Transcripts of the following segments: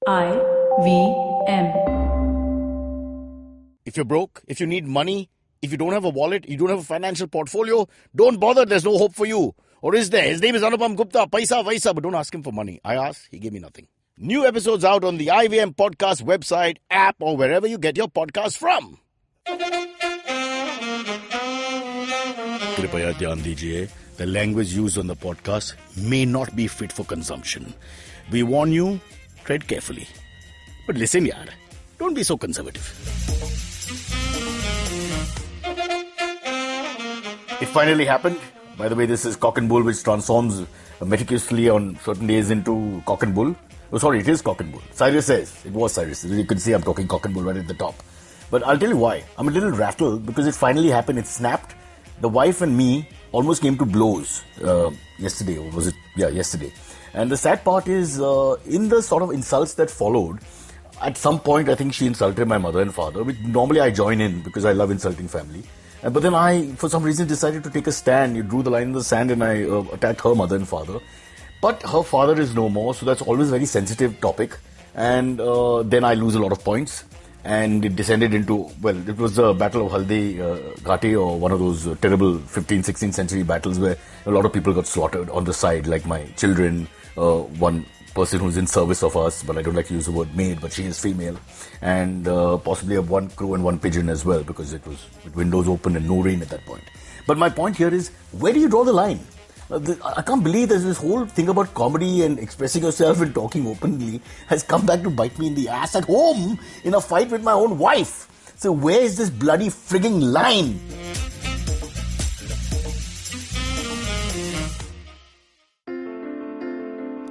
IVM. If you're broke, if you need money, if you don't have a wallet, you don't have a financial portfolio, don't bother, there's no hope for you. Or is there? His name is Arnab-Ram Gupta, paisa, vaisa, but don't ask him for money. I asked, he gave me nothing. New episodes out on the IVM podcast website, app, or wherever you get your podcast from. Kripaya dhyan dijiye, the language used on the podcast may not be fit for consumption. We warn you, tread carefully. But listen yaar, don't be so conservative. It finally happened. By the way, this is Cock and Bull, which transforms meticulously on certain days into Cock and Bull. Oh, sorry, it is Cock and Bull. Cyrus says. It was Cyrus. You can see I'm talking Cock and Bull right at the top. But I'll tell you why. I'm a little rattled because it finally happened. It snapped. The wife and me almost came to blows yesterday. Or was it? Yeah, yesterday. And the sad part is, in the sort of insults that followed, at some point I think she insulted my mother and father, which normally I join in because I love insulting family. But then I, for some reason, decided to take a stand. You drew the line in the sand and I attacked her mother and father. But her father is no more, so that's always a very sensitive topic. And then I lose a lot of points. And it descended into, well, it was the Battle of Haldi Ghati, or one of those terrible 15th, 16th century battles where a lot of people got slaughtered on the side, like my children, one person who's in service of us, but I don't like to use the word maid, but she is female, and possibly one crow and one pigeon as well, because it was with windows open and no rain at that point. But my point here is, where do you draw the line? I can't believe there's this whole thing about comedy and expressing yourself and talking openly has come back to bite me in the ass at home in a fight with my own wife. So where is this bloody frigging line?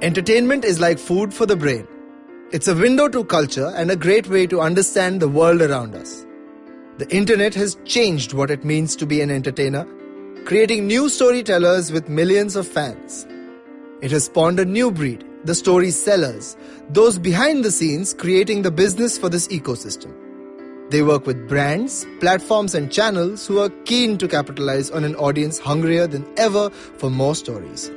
Entertainment is like food for the brain. It's a window to culture and a great way to understand the world around us. The internet has changed what it means to be an entertainer, creating new storytellers with millions of fans. It has spawned a new breed, the storytellers, those behind the scenes creating the business for this ecosystem. They work with brands, platforms and channels who are keen to capitalize on an audience hungrier than ever for more stories.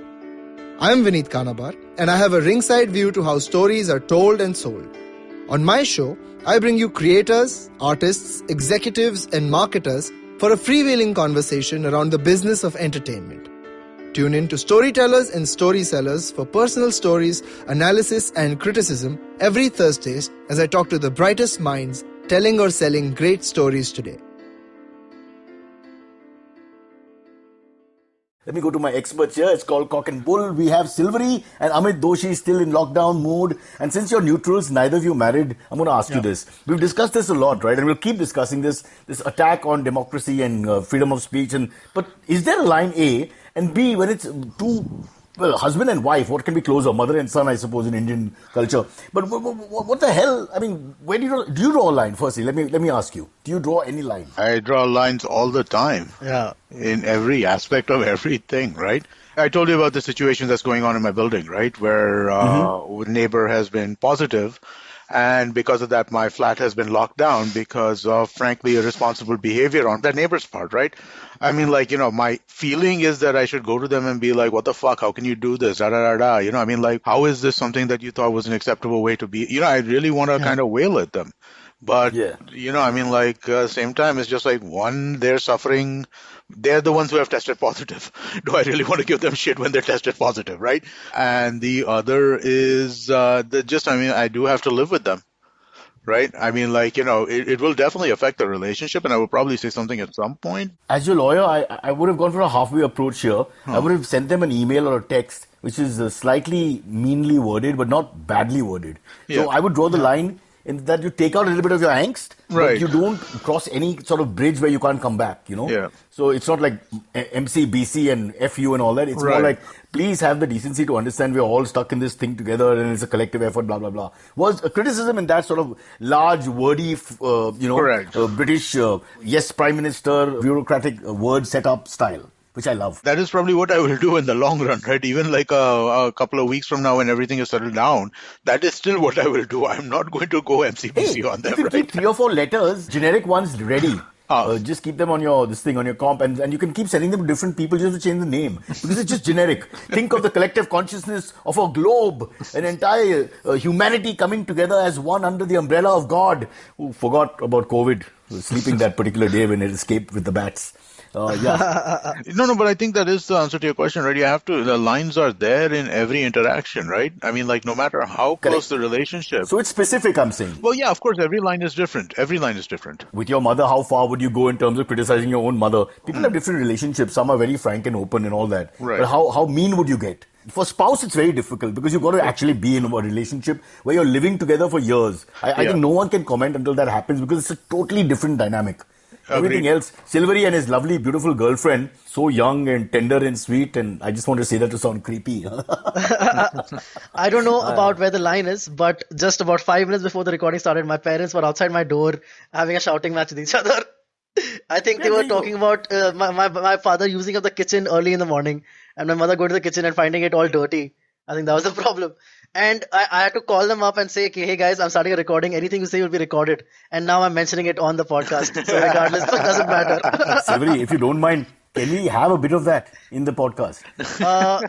I'm Vineet Kanabar, and I have a ringside view to how stories are told and sold. On my show, I bring you creators, artists, executives and marketers for a freewheeling conversation around the business of entertainment. Tune in to Storytellers and Storysellers for personal stories, analysis and criticism every Thursdays as I talk to the brightest minds telling or selling great stories today. Let me go to my experts here. It's called Cock and Bull. We have Silverie and Amit Doshi still in lockdown mode. And since you're neutrals, neither of you married, I'm going to ask you this. We've discussed this a lot, right? And we'll keep discussing this attack on democracy and freedom of speech. But is there a line A? And B, when it's two, well, husband and wife, what can be closer? Mother and son, I suppose, in Indian culture. But what the hell? I mean, where do you draw a line? Firstly, let me ask you. Do you draw any line? I draw lines all the time. Yeah. In every aspect of everything, right? I told you about the situation that's going on in my building, right? Where a neighbor has been positive, and because of that, my flat has been locked down because of, frankly, irresponsible behavior on that neighbor's part, right? I mean, like, my feeling is that I should go to them and be like, what the fuck? How can you do this? Da, da, da, da. I mean, like, how is this something that you thought was an acceptable way to be? I really want to kind of wail at them. But, I mean, like, same time, it's just like, one, they're suffering. They're the ones who have tested positive. Do I really want to give them shit when they're tested positive, right? And the other is I do have to live with them, right? I mean, like, it will definitely affect the relationship, and I will probably say something at some point. As your lawyer, I would have gone for a halfway approach here. I would have sent them an email or a text which is slightly meanly worded, but not badly worded. Yeah. So I would draw the line in that you take out a little bit of your angst, but you don't cross any sort of bridge where you can't come back, Yeah. So it's not like MC, BC and FU and all that. It's more like, please have the decency to understand we're all stuck in this thing together and it's a collective effort, blah, blah, blah. Was a criticism in that sort of large, wordy, British, yes, Prime Minister, bureaucratic word setup style, which I love. That is probably what I will do in the long run, right? Even like a couple of weeks from now when everything is settled down, that is still what I will do. I'm not going to go MCBC on them, if you keep 3 or 4 letters, generic ones ready, Just keep them on your comp, and you can keep sending them to different people just to change the name because it's just generic. Think of the collective consciousness of a globe, an entire humanity coming together as one under the umbrella of God, who forgot about COVID, sleeping that particular day when it escaped with the bats. No, but I think that is the answer to your question, right? The lines are there in every interaction, right? I mean, like, no matter how close the relationship. So it's specific, I'm saying. Well, yeah, of course, every line is different. With your mother, how far would you go in terms of criticizing your own mother? People have different relationships. Some are very frank and open and all that. Right. But how mean would you get? For spouse, it's very difficult because you've got to actually be in a relationship where you're living together for years. I think no one can comment until that happens because it's a totally different dynamic. Everything else, Silverie and his lovely, beautiful girlfriend, so young and tender and sweet, and I just want to say that to sound creepy. I don't know about where the line is, but just about 5 minutes before the recording started, my parents were outside my door having a shouting match with each other. I think they were talking about my father using up the kitchen early in the morning, and my mother going to the kitchen and finding it all dirty. I think that was the problem. And I had to call them up and say, okay, hey guys, I'm starting a recording. Anything you say will be recorded. And now I'm mentioning it on the podcast. So regardless, it doesn't matter. Silverie, if you don't mind, can we have a bit of that in the podcast?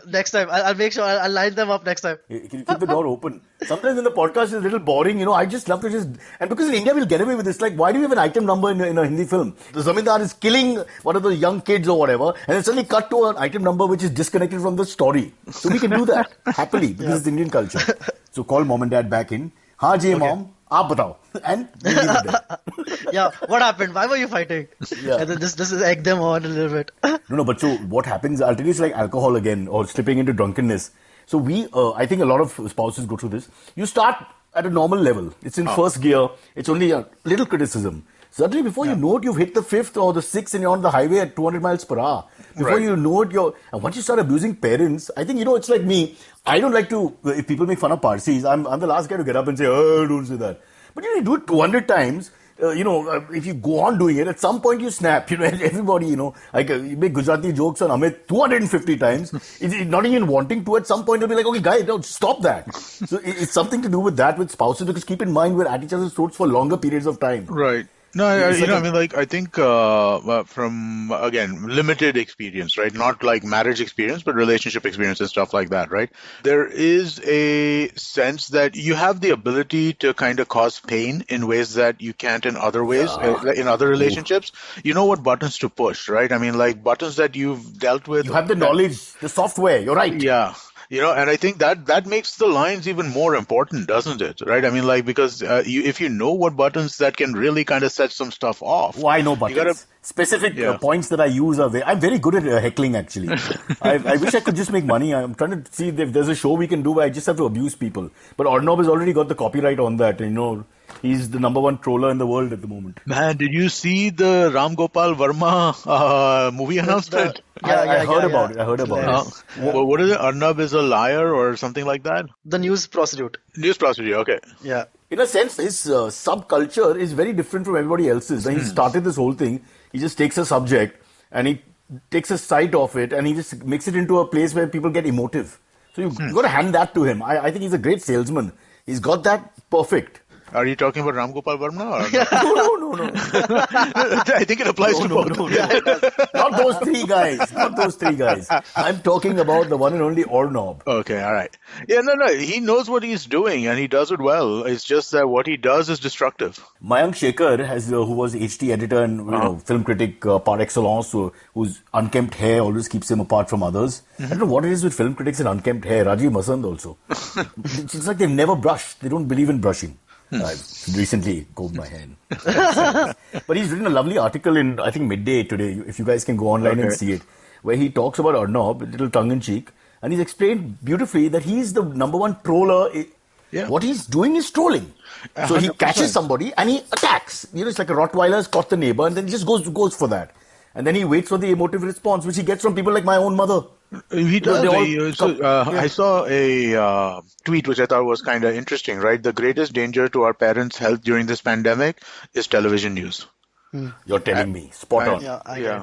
Next time. I'll make sure I'll line them up next time. Can you keep the door open? Sometimes when the podcast is a little boring, I just love to and because in India we'll get away with this. Like, why do we have an item number in a Hindi film? The Zamindar is killing one of the young kids or whatever, and then suddenly cut to an item number which is disconnected from the story. So we can do that happily because it's Indian culture. So call mom and dad back in. Haan ji, mom. Aap batao. And we leave it there. Yeah, what happened? Why were you fighting? Yeah. And then this is egg them on a little bit. No, but so what happens, I'll tell you, it's like alcohol again or slipping into drunkenness. So I think a lot of spouses go through this. You start at a normal level. It's in first gear. It's only a little criticism. Suddenly, before you know it, you've hit the 5th or the 6th and you're on the highway at 200 miles per hour. Before you know it, and once you start abusing parents, I think, it's like me. I don't like to, if people make fun of Parsis, I'm the last guy to get up and say, oh, don't say that. But you do it 200 times, if you go on doing it, at some point you snap. Everybody, like you make Gujarati jokes on Amit 250 times. It's not even wanting to. At some point, you'll be like, okay, guys, no, stop that. So it's something to do with that with spouses because keep in mind we're at each other's throats for longer periods of time. Right. No, I think from, again, limited experience, right? Not like marriage experience, but relationship experience and stuff like that, right? There is a sense that you have the ability to kind of cause pain in ways that you can't in other ways, in other relationships. You know what buttons to push, right? I mean, like buttons that you've dealt with. You have the knowledge, the software, you're right. Yeah. And I think that makes the lines even more important, doesn't it? Right? I mean, like, because if you know what buttons that can really kind of set some stuff off. Oh, I know buttons. Specific points that I use I'm very good at heckling, actually. I wish I could just make money. I'm trying to see if there's a show we can do where I just have to abuse people. But Arnab has already got the copyright on that. He's the number one troller in the world at the moment. Man, did you see the Ram Gopal Varma movie announcement? I heard about it. What is it? Arnab is a liar or something like that? The news prostitute. News prostitute, okay. Yeah. In a sense, his subculture is very different from everybody else's. When he started this whole thing, he just takes a subject and he takes a sight of it and he just makes it into a place where people get emotive. So you've got to hand that to him. I think he's a great salesman. He's got that perfect. Are you talking about Ram Gopal Varma? Or no. I think it applies to both. No. Not those three guys. I'm talking about the one and only Arnab. Okay, all right. Yeah, no. He knows what he's doing and he does it well. It's just that what he does is destructive. Mayank Shekhar, who was HT editor and film critic par excellence, whose unkempt hair always keeps him apart from others. I don't know what it is with film critics and unkempt hair. Rajiv Masand also. It's like they never brush. They don't believe in brushing. I've recently combed my hair. But he's written a lovely article in, I think, Midday today, if you guys can go online and see it, where he talks about Arnab, a little tongue-in-cheek, and he's explained beautifully that he's the number one troller. Yeah. What he's doing is trolling. So 100%. He catches somebody and he attacks. It's like a Rottweiler's caught the neighbor and then he just goes for that. And then he waits for the emotive response, which he gets from people like my own mother. He does. I saw a tweet which I thought was kind of interesting, right? The greatest danger to our parents' health during this pandemic is television news. You're telling me. Spot on.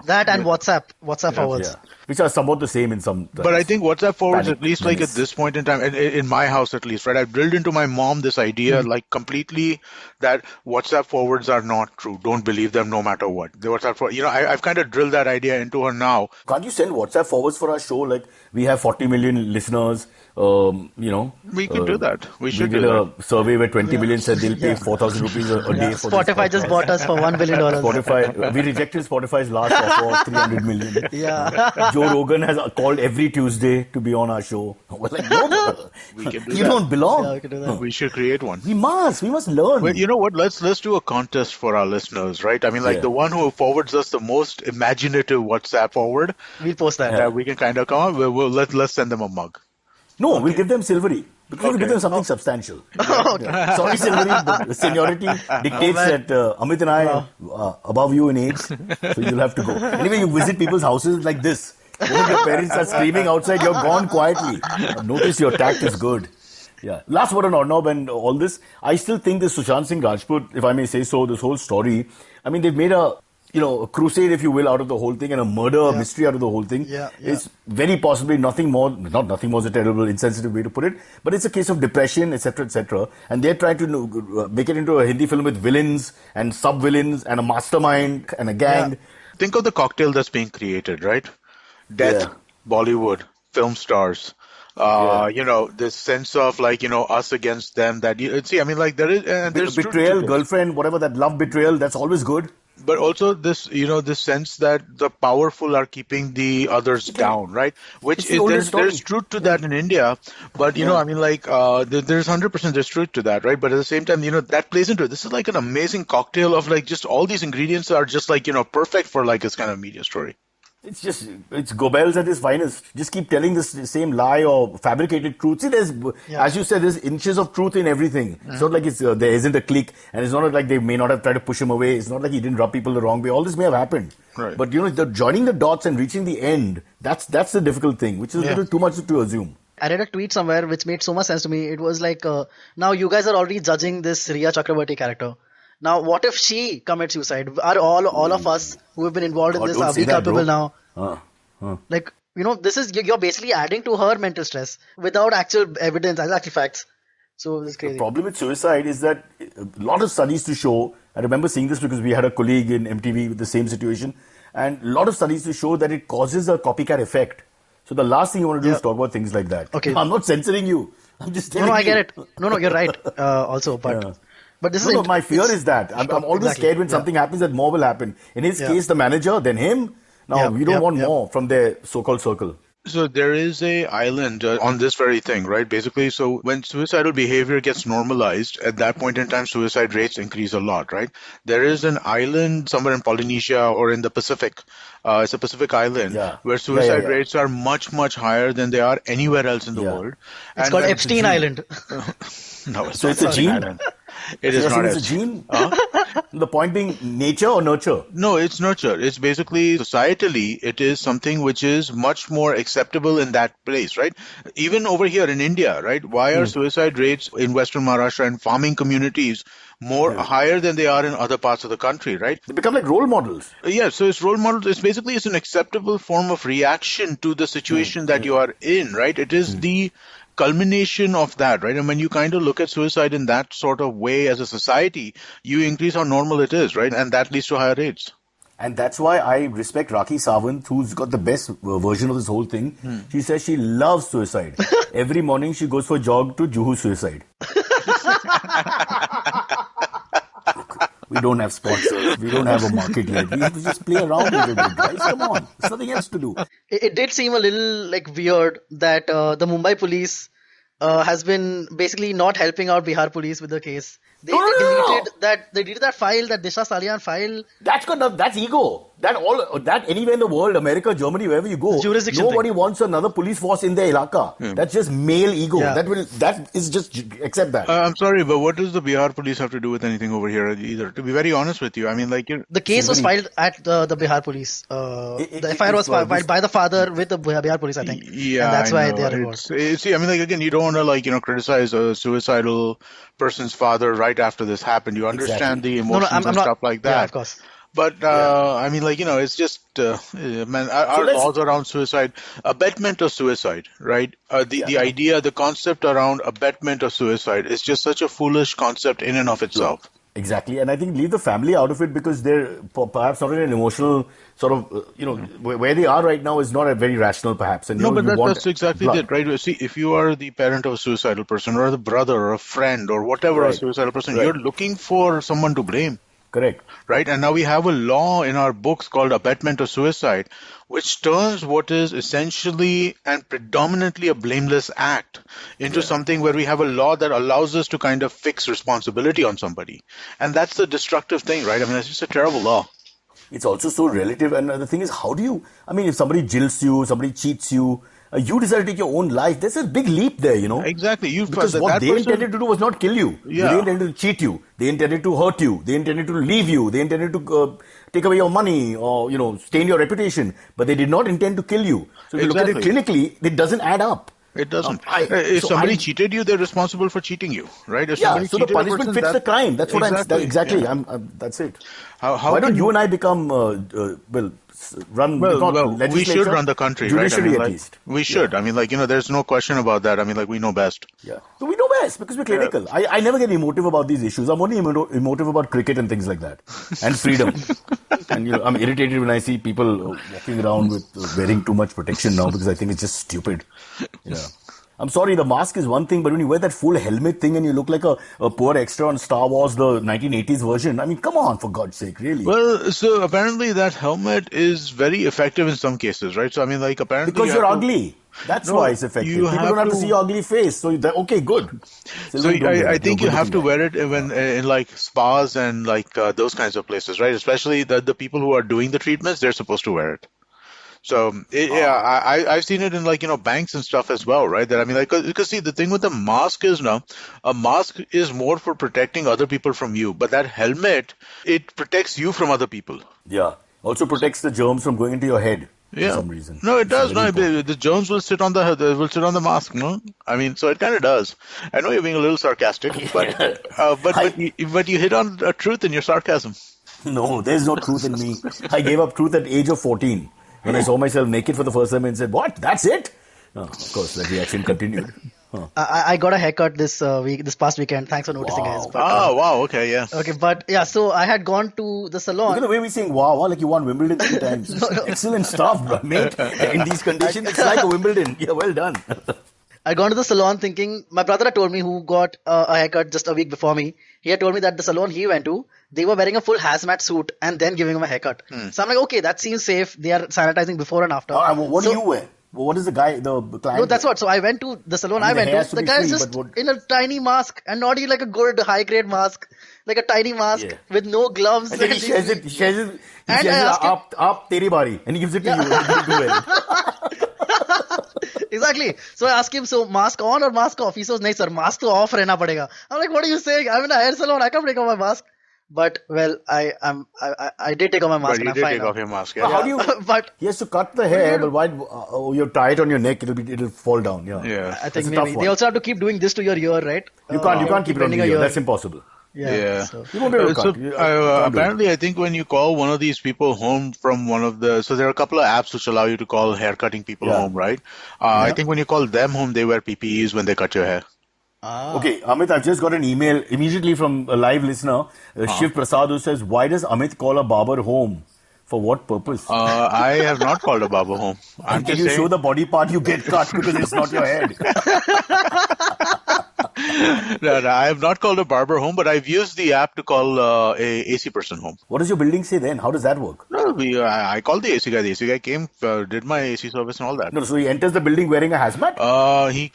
That and WhatsApp hours. which are somewhat the same in some. But I think WhatsApp forwards, Panic at least like at menace. this point in time, in my house at least, right? I've drilled into my mom this idea like completely that WhatsApp forwards are not true. Don't believe them no matter what. The WhatsApp forward, I've kind of drilled that idea into her now. Can't you send WhatsApp forwards for our show? Like we have 40 million listeners. We can do that. We should did do a that. survey where 20 million said they'll pay 4,000 rupees a day for this Spotify just podcast. bought us for $1 billion. Spotify, we rejected Spotify's last offer of 300 million. Yeah. Joe Rogan has called every Tuesday to be on our show. We're like, no, We can do you that. don't belong. Yeah, we can do that. We should create one. We must learn. Well, you know what? Let's do a contest for our listeners, right? I mean, like Yeah. the one who forwards us the most imaginative WhatsApp forward, We'll post that. that we can kind of come up. Let's send them a mug. No, we'll give them Silverie. Because we'll Okay. give them something substantial. Yeah. Sorry, Silverie, the seniority dictates that Amit and I are above you in age, so you'll have to go. Anyway, you visit people's houses like this. When your parents are screaming outside, you're gone quietly. Notice your tact is good. Yeah. Last word on Arnab and all this. I still think this Sushant Singh Rajput, if I may say so, this whole story, I mean, they've made a crusade, if you will, out of the whole thing, and a murder mystery out of the whole thing. Yeah. It's very possibly nothing more, not nothing more is a terrible, insensitive way to put it, but it's a case of depression, etc., etc. And they're trying to make it into a Hindi film with villains and sub-villains and a mastermind and a gang. Yeah. Think of the cocktail that's being created, right? Death, Yeah. Bollywood, film stars. This sense of like, us against them that I mean, like there is, and there's truth to Betrayal, this. girlfriend, whatever, that love betrayal, that's always good. But also this, this sense that the powerful are keeping the others down, right? Which It's the is, oldest there's story. truth to that in India. But, I mean, like, there's 100% there's truth to that, right? But at the same time, that plays into it. This is like an amazing cocktail of like just all these ingredients are just like, perfect for like this kind of media story. It's Goebbels at his finest. Just keep telling this same lie or fabricated truth. See, as you said, there's inches of truth in everything. It's not like there isn't a click, and it's not like they may not have tried to push him away. It's not like he didn't rub people the wrong way. All this may have happened. Right. But, the joining the dots and reaching the end, that's the difficult thing, which is a little too much to assume. I read a tweet somewhere which made so much sense to me. It was like, now you guys are already judging this Riya Chakrabarti character. Now, what if she commits suicide? Are all of us who have been involved in God, this, don't are say we that, culpable bro. now? Like, this is, you're basically adding to her mental stress without actual evidence, actual facts. So it's The crazy. problem with suicide is that a lot of studies to show, I remember seeing this because we had a colleague in MTV with the same situation, and a lot of studies to show that it causes a copycat effect. So the last thing you want to do is talk about things like that. Okay. I'm not censoring you. I'm just telling No, I you. get it. No, you're right. Also, but Yeah. but this No, is my fear is that. I'm always Exactly. scared when Yeah. something happens that more will happen. In his case, the manager, then him. Now, we don't want more from their so-called circle. So there is a island on this very thing, right? Basically, so when suicidal behavior gets normalized, at that point in time, suicide rates increase a lot, right? There is an island somewhere in Polynesia or in the Pacific. It's a Pacific island where suicide rates are much, much higher than they are anywhere else in the world. it's called Epstein Island. No, it's So not it's a Epstein gene? Island. It So is you're not saying it's a Epstein. gene? The point being nature or nurture? No, it's nurture. It's basically societally, it is something which is much more acceptable in that place, right? Even over here in India, right? Why are suicide rates in Western Maharashtra and farming communities more higher than they are in other parts of the country, right? They become like role models. Yeah, so it's role models. It's an acceptable form of reaction to the situation that you are in, right? It is the culmination of that, right? And when you kind of look at suicide in that sort of way as a society, you increase how normal it is, right? And that leads to higher rates. And that's why I respect Rakhi Sawant, who's got the best version of this whole thing. She says she loves suicide. Every morning she goes for a jog to Juhu suicide. We don't have sponsors. We don't have a market yet. We have to just play around a little bit, guys. Come on. There's nothing else to do. It did seem a little like weird that the Mumbai police has been basically not helping out Bihar police with the case. They deleted that file, that Disha Salian file. That's ego. That anywhere in the world, America, Germany, wherever you go, Jurisdiction nobody wants another police force in their ilaka. That's just male ego. Yeah. That is just accept that. I'm sorry, but what does the Bihar police have to do with anything over here either? To be very honest with you, I mean, like The case was filed at the Bihar police. The FIR was filed by the father with the Bihar police, I think. Yeah, and that's I why know. they are involved. See, I mean, like again, you don't want to criticize a suicidal person's father right after this happened. You understand the emotions and stuff like that. Yeah, of course. But I mean, like, it's just man, So our let's laws around suicide, abetment of suicide, right? The yeah. idea, the concept around abetment of suicide is just such a foolish concept in and of Sure. itself. Exactly. And I think leave the family out of it because they're perhaps not in an emotional sort of, where they are right now is not a very rational perhaps. And, No, but you want that's exactly blood. it, right? See, if you are the parent of a suicidal person, or the brother, or a friend, or whatever, a Right. suicidal person, Right. you're looking for someone to blame. Correct. Right? And now we have a law in our books called abetment of suicide, which turns what is essentially and predominantly a blameless act into Yeah. something where we have a law that allows us to kind of fix responsibility on somebody. And that's the destructive thing, right? I mean, it's just a terrible law. It's also so relative. And the thing is, how do you, I mean, if somebody jilts you, somebody cheats you, you decide to take your own life, there's a big leap there. Exactly. Because what That they person, intended to do was not kill you. They yeah. intended to cheat you. They intended to hurt you. They intended to leave you. They intended to take away your money or, stain your reputation. But they did not intend to kill you. So if you look at it Exactly. clinically, it doesn't add up. It doesn't. I If so somebody I cheated you, they're responsible for cheating you, right? If Yeah, somebody so the cheated a punishment person, fits the crime. That's what exactly. exactly. Yeah. That's it. How Why don't can you and I become run if not Well, we should legislature, run the country, right? I judiciary mean, at like, least. we should. I mean, like, there's no question about that. I mean, like, we know best. Yeah. So we know best because we're clinical. I never get emotive about these issues. I'm only emotive about cricket and things like that. And freedom. And, I'm irritated when I see people walking around with wearing too much protection now because I think it's just stupid. Yeah. I'm sorry, the mask is one thing, but when you wear that full helmet thing and you look like a poor extra on Star Wars, the 1980s version, I mean, come on, for God's sake, really. Well, so apparently that helmet is is effective in some cases, right? So, I mean, like, apparently Because you you're have to- ugly. That's No, why it's effective. you People have don't have to to- see your ugly face. So, okay, good. So Silverie, don't wear I it. think You're you a have to good-looking wear it when in like spas and like those kinds of places, right? Especially the people who are doing the treatments, they're supposed to wear it. So yeah, I've seen it in like banks and stuff as well, right? That I mean, like, because see, the thing with the mask is now, a mask is more for protecting other people from you, but that helmet, it protects you from other people. Yeah. Also protects the germs from going into your head for Yeah. some reason. No, it It's does. very No, important. the germs will sit on the mask. No, I mean, so it kind of does. I know you're being a little sarcastic, but you hit on a truth in your sarcasm. No, there's no truth in me. I gave up truth at the age of 14 when I saw myself naked for the first time and said, "What? That's it?" Oh, of course, that reaction continued. Huh. I got a haircut this past weekend. Thanks for noticing, guys. Wow. But, Oh, wow. Okay, yeah. okay, but yeah, so I had gone to the Look salon. at the way we're saying wow, wow, like you won Wimbledon 3 times. Excellent stuff, bro, mate. In these conditions, it's like a Wimbledon. Yeah, well done. I'd gone to the salon thinking, my brother had told me, who got a haircut just a week before me, he had told me that the salon he went to, they were wearing a full hazmat suit and then giving him a haircut. So I'm like, okay, that seems safe. They are sanitizing before and after. What So- do you wear? What is the client? No, that's what. So I went to the salon I I mean, the went hair has to. to The be guy is free, just but what- in a tiny mask and not even like a good high grade mask, like a tiny mask Yeah. with no gloves. And then he shares it, And I asked him- up, teri bari. And he gives it to you. And you do it. Exactly. So I asked him, so mask on or mask off? He says, nahi sir, mask to off rehna padega. I'm like, what are you saying? I'm in a hair salon. I can't take off my mask. But well, I did take off my mask. But you and I'm did fine take now. off your mask. But how do you? But He has to cut the hair, but why? You tie it on your neck. It'll fall down. Yeah. Yeah. I think That's a maybe tough one. they also have to keep doing this to your ear, right? You can't keep it on bending the a ear. That's impossible. Yeah. So. You won't be able to So, cut. You can't do it. apparently, I think when you call one of these people home from so there are a couple of apps which allow you to call haircutting people Yeah. home, right? I think when you call them home, they wear PPEs when they cut your hair. Okay, Amit, I've just got an email immediately from a live listener, Shiv Prasad, who says, "Why does Amit call a barber home? For what purpose? I have not called a barber home. I'm And can just you saying. show the body part you get cut because it's not your head?" No, I have not called a barber home, but I've used the app to call a AC person home. What does your building say then? How does that work? No, I called the AC guy. The AC guy came, did my AC service and all that. No, so he enters the building wearing a hazmat? He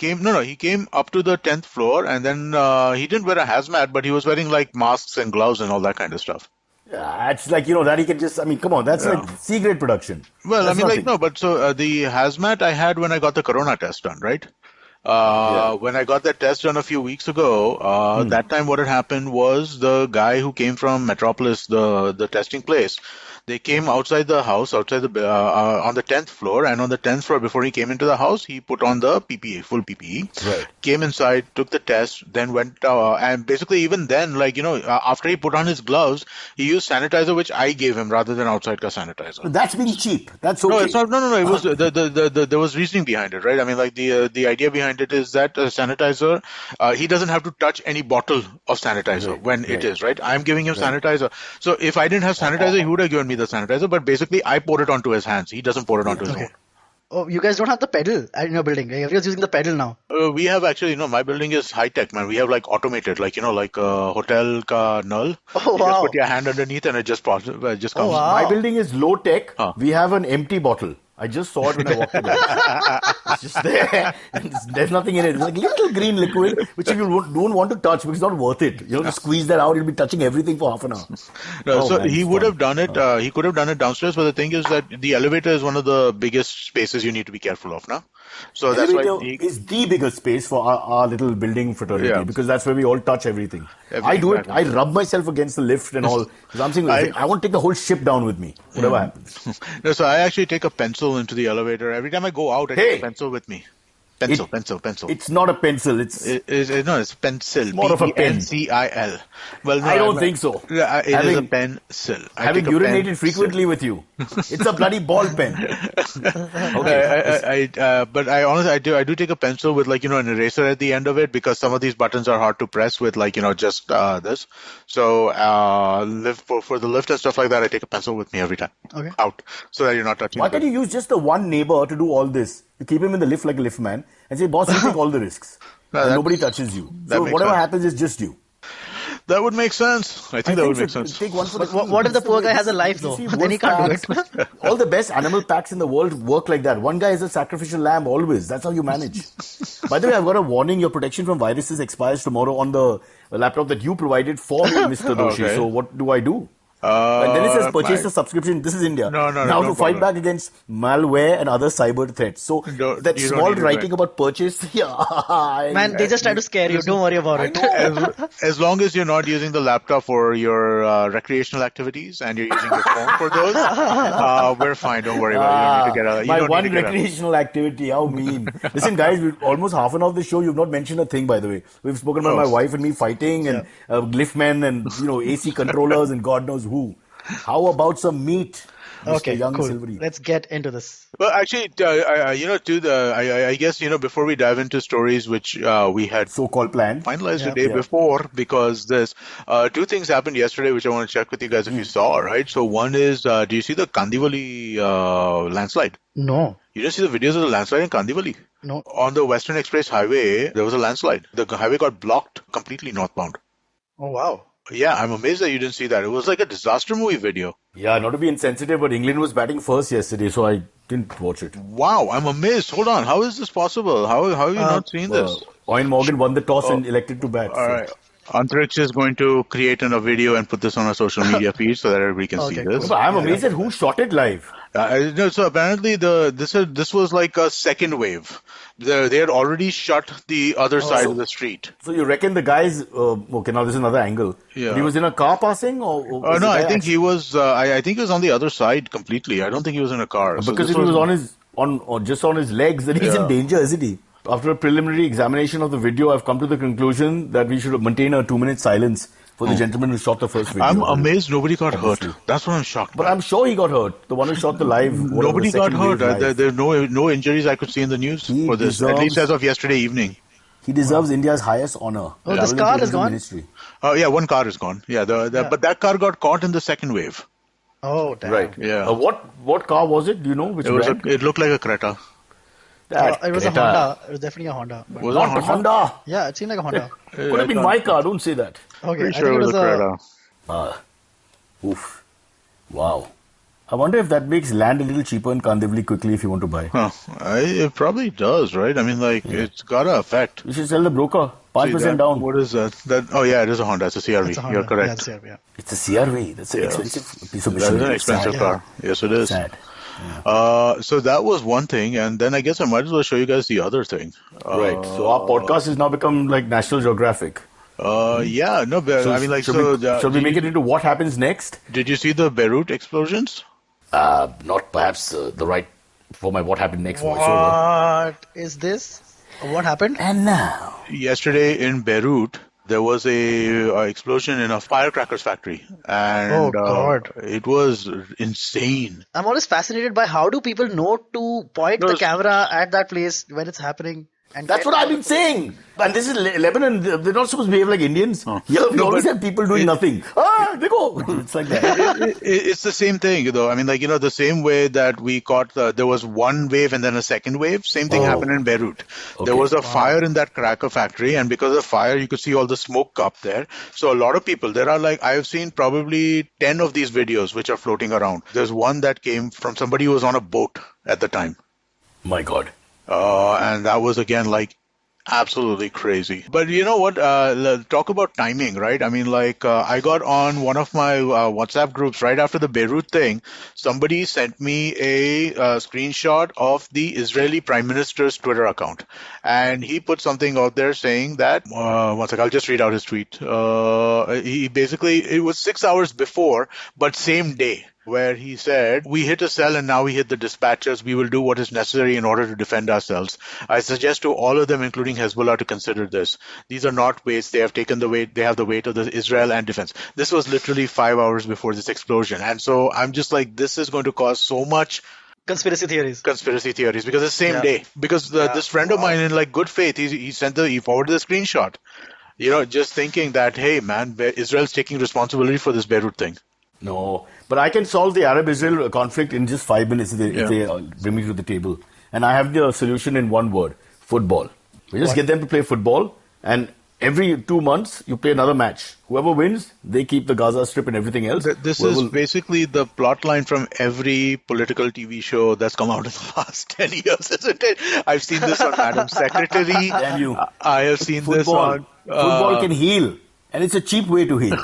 came up to the 10th floor and then he didn't wear a hazmat, but he was wearing like masks and gloves and all that kind of stuff. Yeah, it's like, that he can just, I mean, come on, that's like C-grade production. Well, That's I mean, like, nothing. no, but so the hazmat I had when I got the corona test done, right? When I got that test done a few weeks ago, that time what had happened was the guy who came from Metropolis, the testing place, They came outside the house, on the 10th floor, and on the 10th floor, before he came into the house, he put on the PPE, full PPE. Right. Came inside, took the test, then went, and basically even then, after he put on his gloves, he used sanitizer, which I gave him rather than outside ka sanitizer. That's being cheap. That's okay. No, it's not. No. It was there was reasoning behind it, right? I mean, like the idea behind it is that sanitizer, he doesn't have to touch any bottle of sanitizer when it is, right? I'm giving him sanitizer. So if I didn't have sanitizer, he would have given me the sanitizer, but basically I pour it onto his hands. He doesn't pour it onto his own. Oh, you guys don't have the pedal in your building. Everyone's using the pedal now. We have actually, my building is high tech, man. We have like automated, like hotel ka nal. Oh, You just put your hand underneath and it just comes. Oh, wow. My building is low tech. We have an empty bottle. I just saw it when I walked in. It's just there. There's nothing in it. It's like little green liquid, which you don't want to touch because it's not worth it. You know, to squeeze that out, you'll be touching everything for half an hour. No, he would have done it. He could have done it downstairs, but the thing is that the elevator is one of the biggest spaces you need to be careful of now. So that's why is the biggest space for our little building fraternity because that's where we all touch everything. I do it. I rub myself against the lift and all. Because I'm saying I want to take the whole ship down with me, whatever happens. No, so I actually take a pencil into the elevator. Every time I go out, I take a pencil with me. Pencil. It's not a pencil. It's pencil. More of a pen. Pencil. Well, no, I don't think so. It is a pencil. Having urinated frequently with you, it's a bloody ball pen. Okay. But I honestly, I do take a pencil with an eraser at the end of it because some of these buttons are hard to press with just this. So for the lift and stuff like that, I take a pencil with me every time out so that you're not touching. Why can't you use just the one neighbor to do all this? You keep him in the lift like a lift man and say, boss, you take all the risks. And nobody touches you. So whatever happens is just you. That would make sense. I think that would make sense. Take one for what if the poor guy has a life though? Then he can't do it. All the best animal packs in the world work like that. One guy is a sacrificial lamb always. That's how you manage. By the way, I've got a warning. Your protection from viruses expires tomorrow on the laptop that you provided for me, Mr. Doshi. Okay. So what do I do? And then it says purchase a subscription. This is India. No, now to fight back against malware and other cyber threats. So that small writing about purchase, man, they just try to scare you. Don't worry about it. As long as you're not using the laptop for your recreational activities and you're using your phone for those, we're fine. Don't worry about it. You don't need to get my one recreational activity. How mean. Listen, guys, almost half an hour of the show, you've not mentioned a thing, by the way. We've spoken about my wife and me fighting and liftmen and AC controllers and God knows who. How about some meat? Okay, cool. Silverie. Let's get into this. Well, actually, I guess, before we dive into stories which we had so-called planned, finalized the day before, because there's two things happened yesterday which I want to check with you guys if you saw, right? So one is, do you see the Kandivali landslide? No. You didn't see the videos of the landslide in Kandivali? No. On the Western Express Highway, there was a landslide. The highway got blocked completely northbound. Oh, wow. Yeah, I'm amazed that you didn't see that. It was like a disaster movie video. Yeah, not to be insensitive, but England was batting first yesterday, so I didn't watch it. Wow, I'm amazed. Hold on, how is this possible? How have you not seen this? Owen Morgan won the toss and elected to bat. All right. Antariksh is going to create a video and put this on our social media feed so that everybody can see this. But I'm amazed at who shot it live. So apparently this was like a second wave. They had already shut the other side of the street. So you reckon the guy's okay? Now this is another angle. Yeah. He was in a car passing, or no? I think he was. I think he was on the other side completely. I don't think he was in a car. Because if he was just on his legs, then he's in danger, isn't he? After a preliminary examination of the video, I've come to the conclusion that we should maintain a 2-minute silence for the gentleman who shot the first video. I'm amazed nobody got hurt. That's what I'm shocked by. But I'm sure he got hurt. The one who shot the live. Nobody got hurt. There's no injuries I could see in the news for this, at least as of yesterday evening. He deserves India's highest honor. Oh, this car is gone? Yeah, one car is gone. Yeah, but that car got caught in the second wave. Oh, damn. Right. Yeah. What car was it? Do you know which brand? It looked like a Creta. It was a Honda. It was definitely a Honda. Was not a Honda? Yeah, it seemed like a Honda. Could have been my car. Don't say that. Okay, Pretty sure it was a Creta. Oof. Wow. I wonder if that makes land a little cheaper in Kandivali quickly if you want to buy. It probably does, right? I mean, it's got to affect. You should tell the broker. 5% down. What is that? Oh, yeah, it is a Honda. It's a CRV. You're correct. Yeah, it's a CRV, It's a CRV. That's an expensive piece of machinery. That's an expensive car. Yes, it is. Sad. Yeah. So that was one thing, and then I guess I might as well show you guys the other thing. Right. So our podcast has now become like National Geographic. Yeah, no, but I mean, like, shall we make it into what happens next? Did you see the Beirut explosions? Not perhaps the right for my what happened next voiceover. What is this? What happened? And now, Yesterday in Beirut, there was a explosion in a firecrackers factory, and Oh, God. it was insane. I'm always fascinated by how do people know to point No, the camera at that place when it's happening. And that's what I've been saying. And this is Lebanon. They're not supposed to behave like Indians. Here we always have people doing nothing. They go. It's like that. It's the same thing, though. I mean, like, the same way that we caught, there was one wave and then a second wave, same thing happened in Beirut. Okay. There was a fire in that cracker factory, and because of the fire, you could see all the smoke up there. So a lot of people, there are like, I've seen probably 10 of these videos which are floating around. There's one that came from somebody who was on a boat at the time. My God. And that was, again, like, absolutely crazy. But you know what? Talk about timing, right? I mean, like, I got on one of my WhatsApp groups right after the Beirut thing. Somebody sent me a screenshot of the Israeli Prime Minister's Twitter account. And he put something out there saying that, one sec, I'll just read out his tweet. He basically, it was 6 hours before, but same day, where he said, "We hit a cell and now we hit the dispatchers. We will do what is necessary in order to defend ourselves. I suggest to all of them, including Hezbollah, to consider this. These are not weights. They have taken the weight. They have the weight of the Israel and defense." This was literally 5 hours before this explosion. And so I'm just like, this is going to cause so much conspiracy theories because it's the same day. Because this friend of mine, in like good faith, he forwarded the screenshot. Just thinking that, hey man, Israel's taking responsibility for this Beirut thing. No, but I can solve the Arab-Israel conflict in just 5 minutes if they bring me to the table. And I have the solution in one word: football. We just get them to play football, and every 2 months you play another match. Whoever wins, they keep the Gaza Strip and everything else. This is basically the plot line from every political TV show that's come out in the last 10 years, isn't it? I've seen this on Madam Secretary. Damn you. I have seen this on... Football can heal. And it's a cheap way to heal.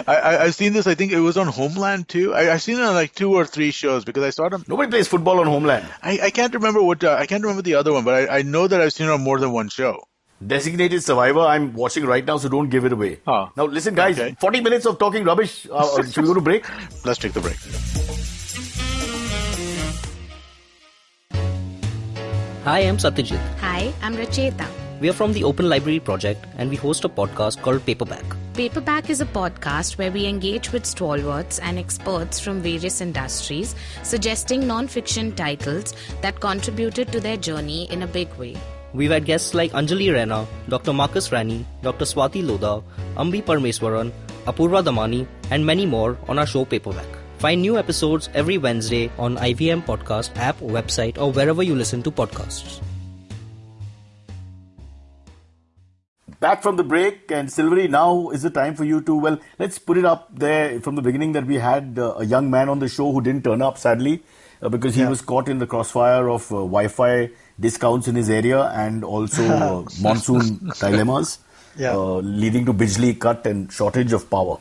I've seen this, I think it was on Homeland too. I've seen it on like 2 or 3 shows because I saw them. Nobody plays football on Homeland. I can't remember I can't remember the other one, but I know that I've seen it on more than one show. Designated Survivor, I'm watching right now, so don't give it away. Now listen guys, 40 minutes of talking rubbish. Should we go to break? Let's take the break. Hi, I'm Satyajit. Hi, I'm Racheta. We are from the Open Library Project and we host a podcast called Paperback. Paperback is a podcast where we engage with stalwarts and experts from various industries, suggesting non-fiction titles that contributed to their journey in a big way. We've had guests like Anjali Raina, Dr. Marcus Rani, Dr. Swati Lodha, Ambi Parmeswaran, Apurva Damani, and many more on our show Paperback. Find new episodes every Wednesday on IVM Podcast app, website, or wherever you listen to podcasts. Back from the break, and Silverie, now is the time for you to, let's put it up there from the beginning that we had a young man on the show who didn't turn up, sadly, because he was caught in the crossfire of Wi-Fi discounts in his area and also monsoon dilemmas, leading to Bijli cut and shortage of power.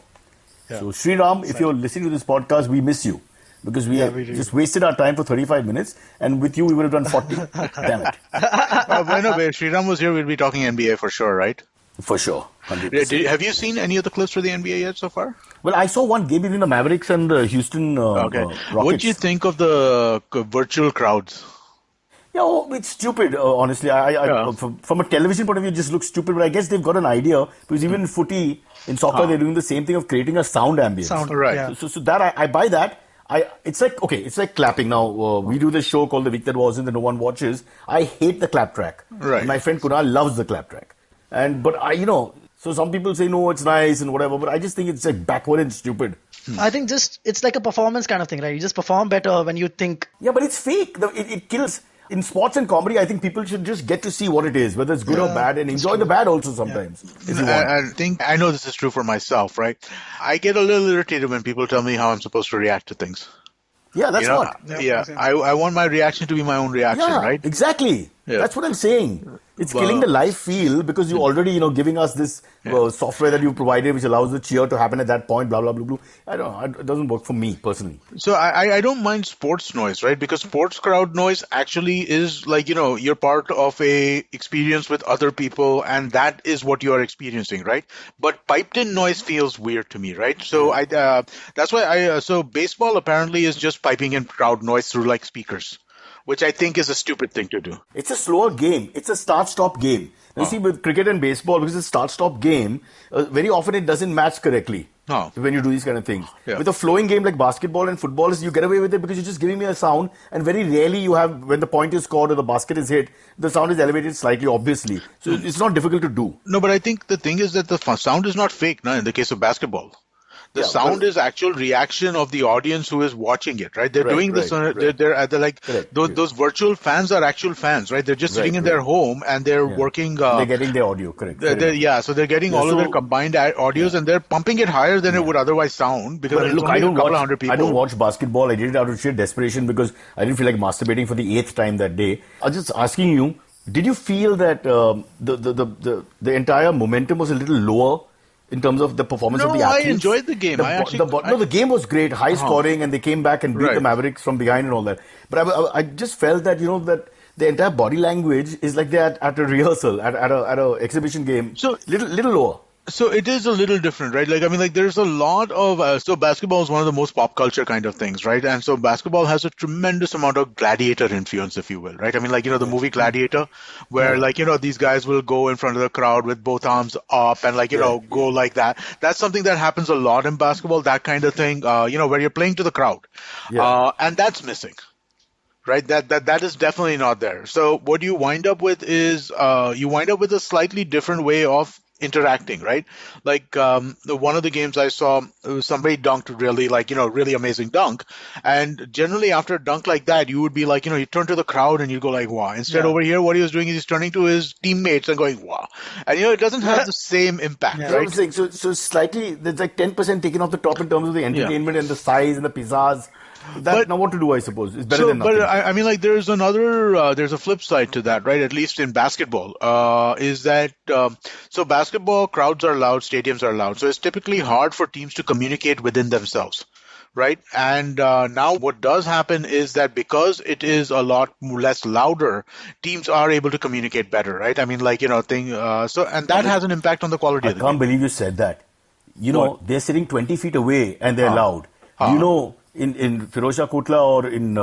So, Sriram, if you're listening to this podcast, we miss you. Because we just wasted our time for 35 minutes, and with you we would have done 40. Damn it. If Sriram was here, we'd be talking NBA for sure, right? For sure. 100%. Have you seen any of the clips for the NBA yet so far? Well, I saw one game between the Mavericks and the Houston Rockets. What do you think of the virtual crowds? It's stupid, honestly. From a television point of view, it just looks stupid, but I guess they've got an idea, because even in footy, in soccer, they're doing the same thing of creating a sound ambience. Right. Yeah. So that I buy that. It's like clapping. Now, we do this show called The Week That Wasn't that no one watches. I hate the clap track. Right. My friend Kunal loves the clap track. So some people say, no, it's nice and whatever, but I just think it's like backward and stupid. I think it's like a performance kind of thing, right? You just perform better when you think. Yeah, but it's fake. It kills. In sports and comedy, I think people should just get to see what it is, whether it's good or bad, and enjoy the bad also sometimes. If you want. I know this is true for myself, right? I get a little irritated when people tell me how I'm supposed to react to things. Yeah, that's what. I want my reaction to be my own reaction, right? Exactly. Yeah. That's what I'm saying. It's Well, killing the live feel because you already, giving us this software that you provided which allows the cheer to happen at that point, blah, blah, blah, blah. I don't know. It doesn't work for me personally. So I don't mind sports noise, right? Because sports crowd noise actually is like, you're part of a experience with other people and that is what you are experiencing, right? But piped in noise feels weird to me, right? So that's why so baseball apparently is just piping in crowd noise through like speakers, which I think is a stupid thing to do. It's a slower game. It's a start-stop game. Now, you see, with cricket and baseball, because it's a start-stop game, very often it doesn't match correctly when you do these kind of things. Yeah. With a flowing game like basketball and football, you get away with it because you're just giving me a sound, and very rarely you have, when the point is scored or the basket is hit, the sound is elevated slightly, obviously. So it's not difficult to do. No, but I think the thing is that the sound is not fake, in the case of basketball. The sound is actual reaction of the audience who is watching it, right? They're doing this. They're like those virtual fans are actual fans, right? They're just sitting in their home and they're working. They're getting their audio, correct? So they're getting all of their combined audios and they're pumping it higher than it would otherwise sound because it's only a couple hundred people. I don't watch basketball. I did it out of sheer desperation because I didn't feel like masturbating for the 8th time that day. I was just asking you, did you feel that the entire momentum was a little lower in terms of the performance of the athletes? I enjoyed the game. The game was great, high scoring, and they came back and beat the Mavericks from behind and all that. But I just felt that, that the entire body language is like they're at a rehearsal, at a exhibition game. So little lower. So it is a little different, right? There's a lot of, so basketball is one of the most pop culture kind of things, right? And so basketball has a tremendous amount of gladiator influence, if you will, right? The movie Gladiator, where these guys will go in front of the crowd with both arms up and go like that. That's something that happens a lot in basketball, that kind of thing, where you're playing to the crowd. And that's missing. Right, that is definitely not there. So what you wind up with is a slightly different way of interacting, right? One of the games I saw, somebody dunked really amazing dunk, and generally after a dunk like that, you would be you turn to the crowd and you go like, wow. Instead over here, what he was doing is he's turning to his teammates and going, wow. And it doesn't have the same impact, right? So slightly, there's like 10% taken off the top in terms of the entertainment and the size and the pizzazz. Now what to do, I suppose? It's better than nothing. But there's there's a flip side to that, right? At least in basketball, is that, so basketball crowds are loud, stadiums are loud. So it's typically hard for teams to communicate within themselves, right? And now what does happen is that because it is a lot less louder, teams are able to communicate better, right? And that has an impact on the quality of the game. I can't believe you said that. They're sitting 20 feet away and they're loud. In Firozshah Kotla or in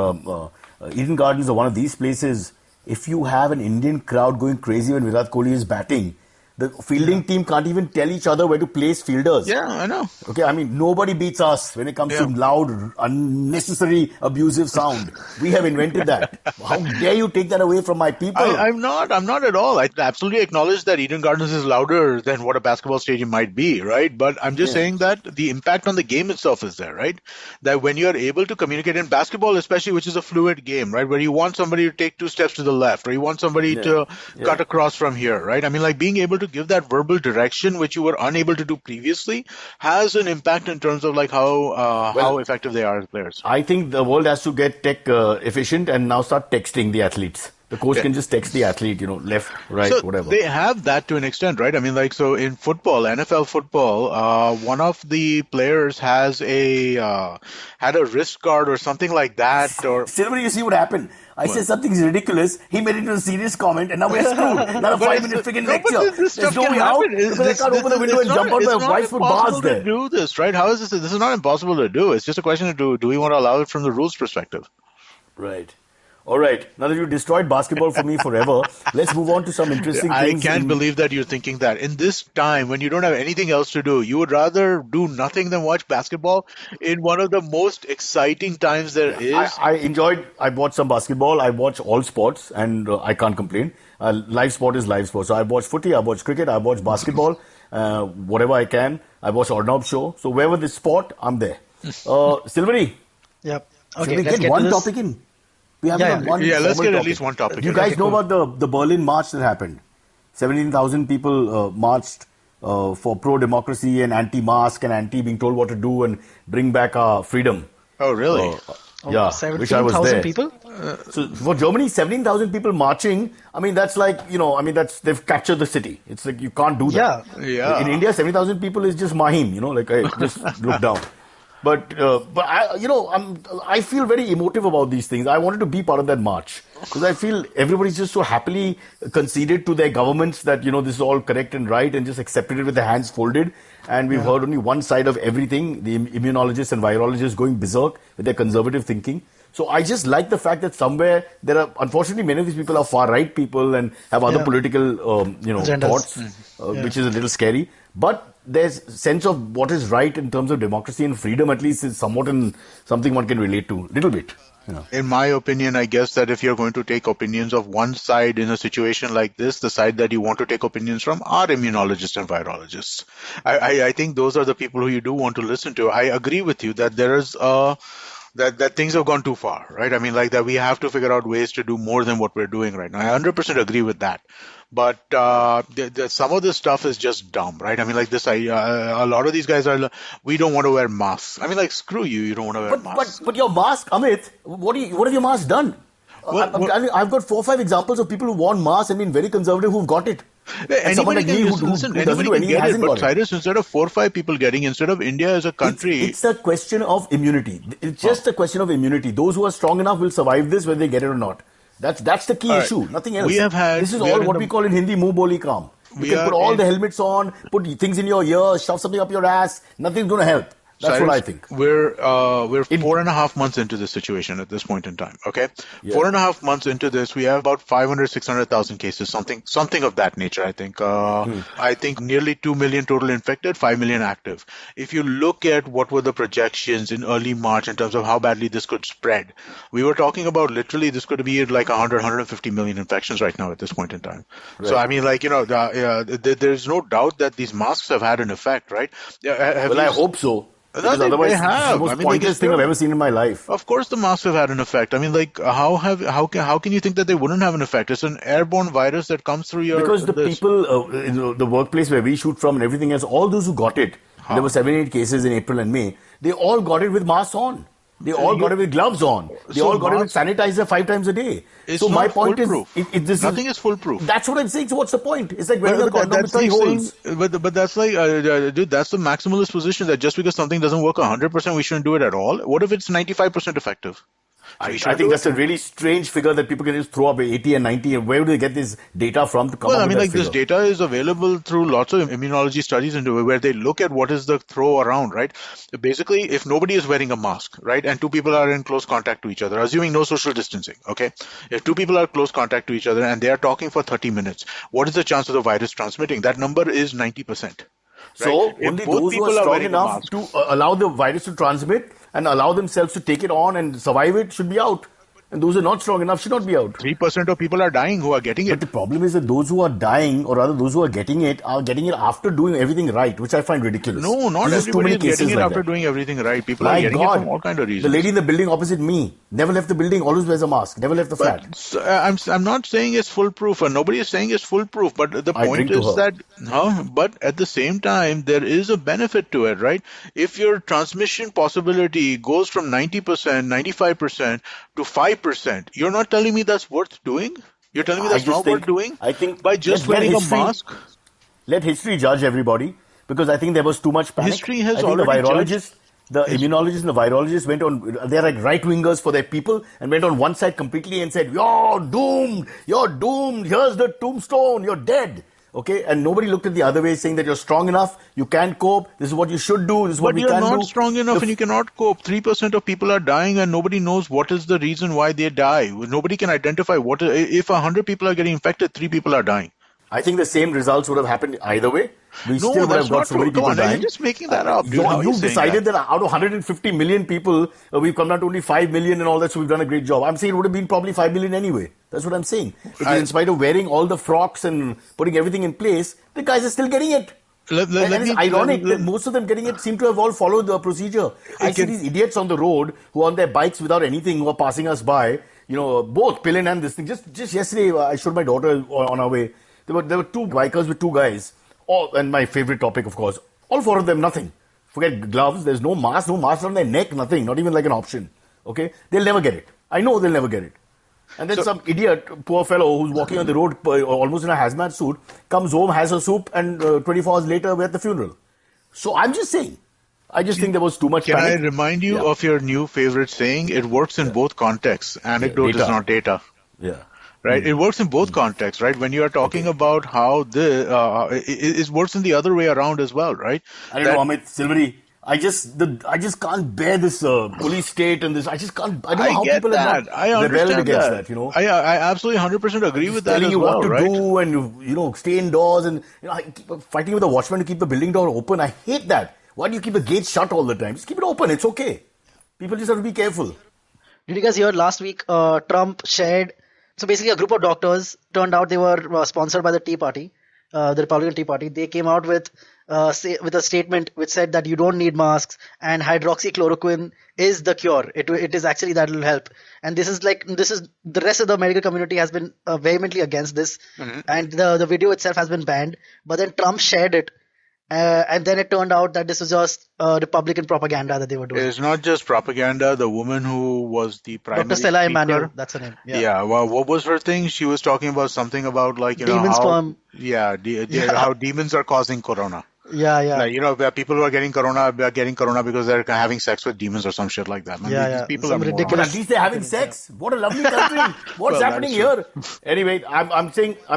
Eden Gardens or one of these places, if you have an Indian crowd going crazy when Virat Kohli is batting, the fielding team can't even tell each other where to place fielders. Yeah, I know. Okay, nobody beats us when it comes to loud, unnecessary, abusive sound. We have invented that. How dare you take that away from my people? I'm not at all. I absolutely acknowledge that Eden Gardens is louder than what a basketball stadium might be, right? But I'm just saying that the impact on the game itself is there, right? That when you're able to communicate in basketball, especially, which is a fluid game, right? Where you want somebody to take 2 steps to the left, or you want somebody to cut across from here, right? Being able to give that verbal direction, which you were unable to do previously, has an impact in terms of how effective they are as players. I think the world has to get tech efficient and now start texting the athletes. The coach can just text the athlete, left, right, so whatever. They have that to an extent, right? So in football, NFL football, one of the players had a wrist guard or something like that. Or Silverie, you see what happened? I said something's ridiculous. He made it into a serious comment, and now we're screwed. Now a 5-minute freaking lecture. There's no way out because I can't open the window and jump out my wife's foot bars there. To do this, right? How is this? This is not impossible to do. It's just a question of do we want to allow it from the rules perspective? Right. All right. Now that you've destroyed basketball for me forever, let's move on to some interesting things. I can't believe that you're thinking that. In this time, when you don't have anything else to do, you would rather do nothing than watch basketball in one of the most exciting times there is. I watched some basketball. I watch all sports, and I can't complain. Live sport is live sport. So I watch footy, I watch cricket, I watch basketball, whatever I can. I watch Arnab show. So wherever the sport, I'm there. Silverie. Yep. Okay, should we get one topic in? We have let's get at least one topic. You guys know about the Berlin March that happened? 17,000 people marched for pro-democracy and anti-mask and anti-being told what to do and bring back our freedom. Oh, really? Yeah, wish I was 17,000 there. people? So for Germany, 17,000 people marching. I mean, that's like, they've captured the city. It's like you can't do that. Yeah. In India, 70,000 people is just Mahim, like I just look down. But I feel very emotive about these things. I wanted to be part of that march because I feel everybody's just so happily conceded to their governments that, this is all correct and right and just accepted it with their hands folded. And we've heard only one side of everything, the immunologists and virologists going berserk with their conservative thinking. So I just like the fact that somewhere there are, unfortunately, many of these people are far-right people and have other political, thoughts, which is a little scary. But there's sense of what is right in terms of democracy and freedom, at least, is somewhat in something one can relate to, little bit. In my opinion, I guess that if you're going to take opinions of one side in a situation like this, the side that you want to take opinions from are immunologists and virologists. I think those are the people who you do want to listen to. I agree with you that there is that things have gone too far, right? I mean, like that we have to figure out ways to do more than what we're doing right now. I 100% agree with that. But some of this stuff is just dumb, right? I mean, like this, a lot of these guys are, we don't want to wear masks. I mean, like, screw you, you don't want to wear masks. But your mask, Amit, what have your masks done? I've got 4 or 5 examples of people who worn masks and been very conservative who've got it. Anybody can get it, but Cyrus, instead of 4 or 5 people instead of India as a country... It's a question of immunity. It's just a question of immunity. Those who are strong enough will survive this whether they get it or not. That's the key issue, nothing else. This is all what we call in Hindi, muh boli kaam. You can put all the helmets on, put things in your ears, shove something up your ass, nothing's going to help. That's Cyrus, what I think. We're 4.5 months into this situation at this point in time. Okay, 4.5 months into this, we have about 500,000-600,000 cases, something of that nature. I think. I think nearly 2 million total infected, 5 million active. If you look at what were the projections in early March in terms of how badly this could spread, we were talking about literally this could be like 150 million infections right now at this point in time. Right. So I mean, like there's no doubt that these masks have had an effect, right? I hope so. Because otherwise, it's the most pointless thing I've ever seen in my life. Of course, the masks have had an effect. I mean, like, how can you think that they wouldn't have an effect? It's an airborne virus that comes through your... Because the people in the workplace where we shoot from and everything else, all those who got it, there were 7-8 cases in April and May, they all got it with masks on. They all got it with gloves on. They all got it with sanitizer 5 times a day. So my point is, nothing is foolproof. That's what I'm saying. So what's the point? It's like wearing a condom with 3 holes. But that's like, dude, that's the maximalist position that just because something doesn't work 100%, we shouldn't do it at all. What if it's 95% effective? I think that's a really strange figure that people can just throw up 80 and 90. And where do they get this data from to come up with that figure? Well, I mean, this data is available through lots of immunology studies where they look at what is the throw around, right? Basically, if nobody is wearing a mask, right, and 2 people are in close contact to each other, assuming no social distancing, okay? If 2 people are close contact to each other and they are talking for 30 minutes, what is the chance of the virus transmitting? That number is 90%. So, right? Only those who are strong enough to allow the virus to transmit and allow themselves to take it on and survive it should be out. And those who are not strong enough should not be out. 3% of people are dying who are getting it. But the problem is that those who are dying, or rather those who are getting it after doing everything right, which I find ridiculous. No, not everybody is getting it after doing everything right. People are getting it from all kinds of reasons. The lady in the building opposite me never left the building, always wears a mask, never left the flat. I'm not saying it's foolproof, and nobody is saying it's foolproof, but the point is that, but at the same time, there is a benefit to it, right? If your transmission possibility goes from 90%, 95% to 5%, you're not telling me that's worth doing? You're telling me that's not worth doing? I think by just wearing a mask? Let history judge everybody, because I think there was too much panic. History has already judged. The immunologists and the virologists went on, they're like right-wingers for their people, and went on one side completely and said, you're doomed, here's the tombstone, you're dead. Okay, and nobody looked at the other way saying that you're strong enough, you can cope, this is what you should do, this is what we can do. But you're not strong enough and you cannot cope. 3% of people are dying and nobody knows what is the reason why they die. Nobody can identify if 100 people are getting infected, 3 people are dying. I think the same results would have happened either way. We still would have got so many people dying. You're just making that up. You've decided that out of 150 million people, we've come down to only 5 million and all that, so we've done a great job. I'm saying it would have been probably 5 million anyway. That's what I'm saying. Because in spite of wearing all the frocks and putting everything in place, the guys are still getting it. It's ironic that most of them getting it seem to have all followed the procedure. I see these idiots on the road who are on their bikes without anything, who are passing us by, both Pillin and this thing. Just yesterday, I showed my daughter on our way. There were 2 bikers with 2 guys. And my favorite topic, of course. All 4 of them, nothing. Forget gloves. There's no mask on their neck, nothing. Not even like an option. Okay? They'll never get it. I know they'll never get it. And then some idiot, poor fellow who's walking on the road almost in a hazmat suit, comes home, has a soup, and 24 hours later we're at the funeral. So I'm just saying, I just think there was too much Can panic. I remind you of your new favorite saying? It works in both contexts. Anecdote is not data. Yeah. Right? It works in both contexts, right? When you are talking about how it works in the other way around as well, right? I don't know, Amit, Silverie. I just can't bear this police state and this. I just can't. I don't know how get people that. have not rebelled against that. You know, I absolutely 100% agree with that telling as you well, what to right? do and stay indoors and I keep fighting with the watchman to keep the building door open. I hate that. Why do you keep the gates shut all the time? Just keep it open. It's okay. People just have to be careful. Did you guys hear last week Trump shared? So basically, a group of doctors, turned out they were sponsored by the Tea Party, the Republican Tea Party. They came out with a statement which said that you don't need masks and hydroxychloroquine is the cure. It is actually that will help. And this is the rest of the medical community has been vehemently against this, and the video itself has been banned. But then Trump shared it. And then it turned out that this was just Republican propaganda that they were doing. It's not just propaganda. The woman who was the primary Dr. Stella speaker, Emanuel, that's her name. Yeah. Well, what was her thing? She was talking about something about demon how sperm. How demons are causing corona. Yeah. Like, where people who are getting corona because they're having sex with demons or some shit like that. Man, these people some are ridiculous. But at least they're having sex. What a lovely country. What's happening here? Anyway, I'm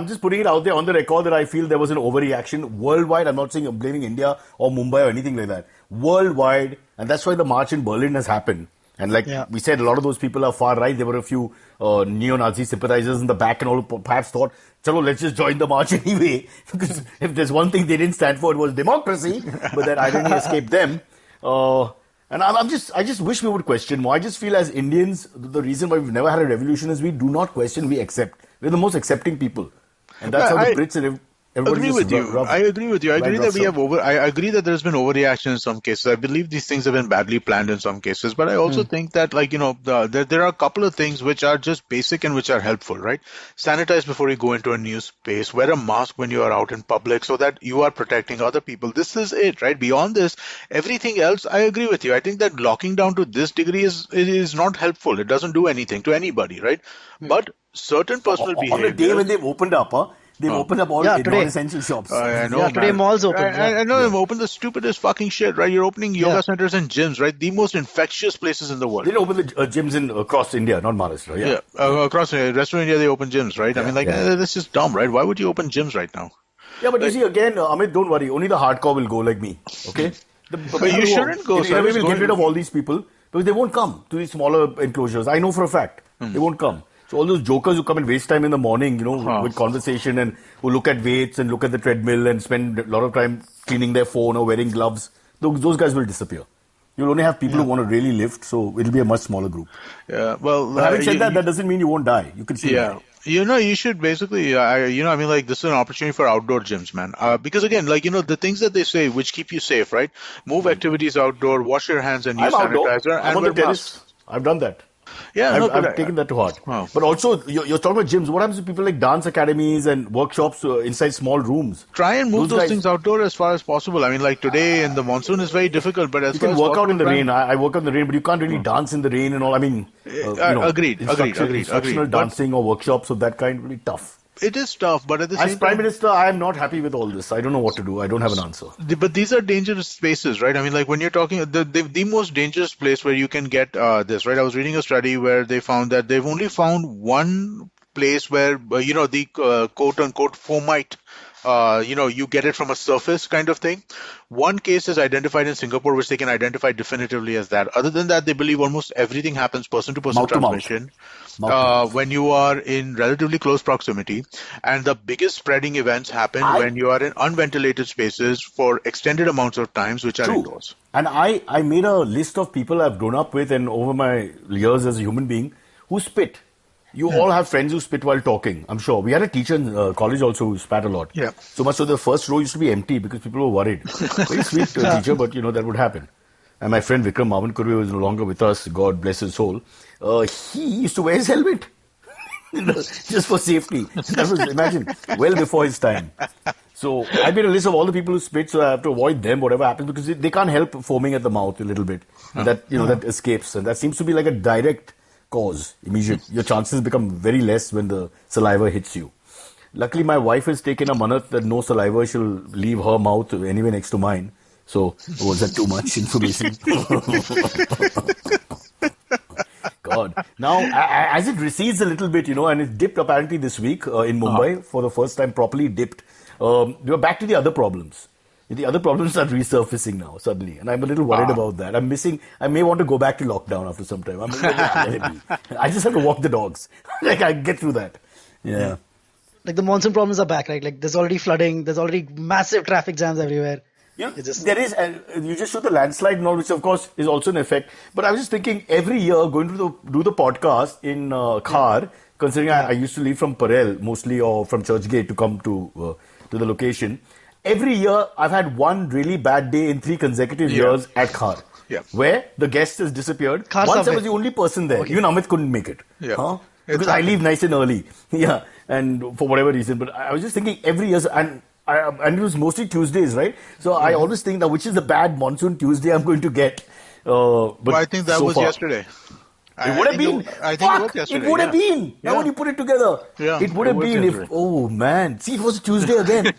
just putting it out there on the record that I feel there was an overreaction worldwide. I'm not saying I'm blaming India or Mumbai or anything like that. Worldwide. And that's why the march in Berlin has happened. And we said, a lot of those people are far right. There were a few neo-Nazi sympathizers in the back and all perhaps thought, chalo, let's just join the march anyway. Because if there's one thing they didn't stand for, it was democracy. But that irony escaped them. And I just wish we would question more. I just feel as Indians, the reason why we've never had a revolution is we do not question, we accept. We're the most accepting people. And that's how the Brits and everybody agree with you. I agree with you. I agree that I agree that there's been overreaction in some cases. I believe these things have been badly planned in some cases. But I also think that, there are a couple of things which are just basic and which are helpful, right? Sanitize before you go into a new space. Wear a mask when you are out in public so that you are protecting other people. This is it, right? Beyond this, everything else, I agree with you. I think that locking down to this degree is not helpful. It doesn't do anything to anybody, right? But certain personal behavior. On the day when they've opened up, they've opened up all non-essential shops. I know, today malls open. I know they've opened the stupidest fucking shit, right? You're opening yoga centers and gyms, right? The most infectious places in the world. They didn't open the gyms across India, not Maharashtra. Across the rest of India, they open gyms, right? This is dumb, right? Why would you open gyms right now? Yeah, but you see, again, Amit, don't worry. Only the hardcore will go like me, okay? But you shouldn't go. In a way, we'll get rid of all these people because they won't come to these smaller enclosures. I know for a fact. They won't come. So all those jokers who come and waste time in the morning, with conversation and who look at weights and look at the treadmill and spend a lot of time cleaning their phone or wearing gloves, those guys will disappear. You'll only have people who want to really lift, so it'll be a much smaller group. Yeah, well, but having said that doesn't mean you won't die. You can still die. You should basically, this is an opportunity for outdoor gyms, man. Because again, the things that they say, which keep you safe, right? Move activities outdoor, wash your hands and use sanitizer. I'm on the terrace. I've done that. Yeah, I've taken that to heart. Wow. But also, you're talking about gyms. What happens to people like dance academies and workshops inside small rooms? Try and move those things outdoor as far as possible. I mean, like today in the monsoon is very difficult, but you can work out in the rain. I work out in the rain, but you can't really dance in the rain and all. I mean, agreed. Instructional dancing or workshops of that kind will be tough. It is tough, but at the same time... As Prime Minister, I am not happy with all this. I don't know what to do. I don't have an answer. But these are dangerous spaces, right? I mean, like when you're talking... The most dangerous place where you can get this, right? I was reading a study where they found that they've only found one place where, the quote-unquote fomite, you get it from a surface kind of thing. One case is identified in Singapore, which they can identify definitively as that. Other than that, they believe almost everything happens person-to-person transmission. When you are in relatively close proximity, and the biggest spreading events happen when you are in unventilated spaces for extended amounts of times, which are indoors. And I made a list of people I've grown up with and over my years as a human being who spit. You all have friends who spit while talking, I'm sure. We had a teacher in college also who spat a lot. Yeah. So much so the first row used to be empty because people were worried. Very sweet teacher, but that would happen. And my friend Vikram Mavan Kurve, who is no longer with us, God bless his soul, he used to wear his helmet just for safety. That was, imagine, well before his time. So I made a list of all the people who spit, so I have to avoid them, whatever happens, because they can't help foaming at the mouth a little bit. And that, that escapes. And that seems to be like a direct cause, immediate. Your chances become very less when the saliva hits you. Luckily, my wife has taken a manat that no saliva shall leave her mouth anywhere next to mine. So, was that too much information? God. Now, as it recedes a little bit, and it dipped apparently this week in Mumbai for the first time, properly dipped. We are back to the other problems. The other problems are resurfacing now suddenly, and I'm a little worried about that. I may want to go back to lockdown after some time. I just have to walk the dogs. I get through that. Yeah. Like the monsoon problems are back, right? Like there's already flooding, there's already massive traffic jams everywhere. Yeah, there is, and you just show the landslide and all, which of course is also an effect. But I was just thinking, every year going to do the podcast in Khar, considering I used to leave from Parel mostly or from Churchgate to come to the location. Every year I've had one really bad day in 3 consecutive years at Khar, where the guest has disappeared. Once I was the only person there. Even Amit couldn't make it. Because I leave nice and early. And for whatever reason. But I was just thinking every year, and it was mostly Tuesdays, right? So I always think that which is the bad monsoon Tuesday I'm going to get. But I think that was yesterday. It would have been. I think it was yesterday. It would have been. Now when you put it together, it would have been if. Oh man, see, it was a Tuesday again.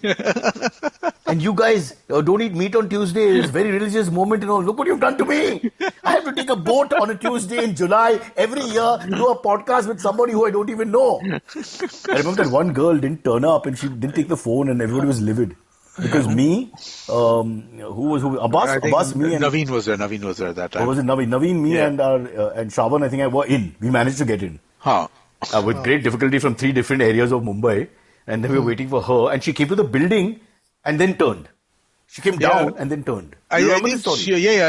And you guys don't eat meat on Tuesday. It's a very religious moment, Look what you've done to me. I have to take a boat on a Tuesday in July every year, do a podcast with somebody who I don't even know. I remember that one girl didn't turn up and she didn't take the phone, and everybody was livid. Because me, Abbas, me and Naveen was there that time. Was it Naveen? Naveen, me and Shravan, I think I were in. We managed to get in. With great difficulty from 3 different areas of Mumbai. And then we were waiting for her. And she came to the building and then turned. She came down and then turned. I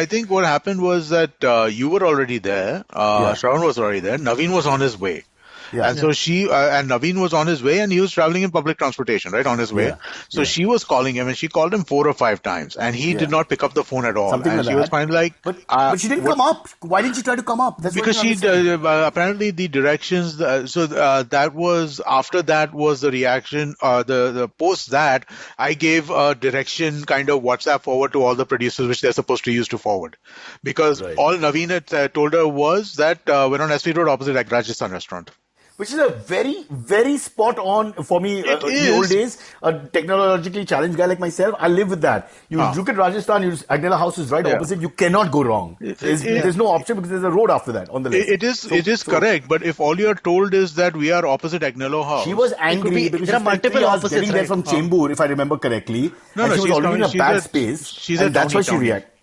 think what happened was that you were already there. Shravan was already there. Naveen was on his way. And so and Naveen was on his way, and he was traveling in public transportation, right, on his way. So she was calling him, and she called him 4 or 5 times, and he did not pick up the phone at all. Something and like she that. was finally like, but she didn't come up. Why didn't she try to come up? That's because she apparently the directions. That was after that was the reaction. The post that I gave a direction kind of WhatsApp forward to all the producers, which they're supposed to use to forward, because all Naveen had told her was that we're on SV Road opposite like Rajasthan restaurant. Which is a very, very spot on for me in the old days. A technologically challenged guy like myself, I live with that. You look at Rajasthan, Agnella House is right opposite. You cannot go wrong. There's no option because there's a road after that on the list. It is correct, but if all you're told is that we are opposite Agnello House. She was angry because there are multiple opposites getting there from Chembur, if I remember correctly. She was already in a bad space. And that's why she reacted.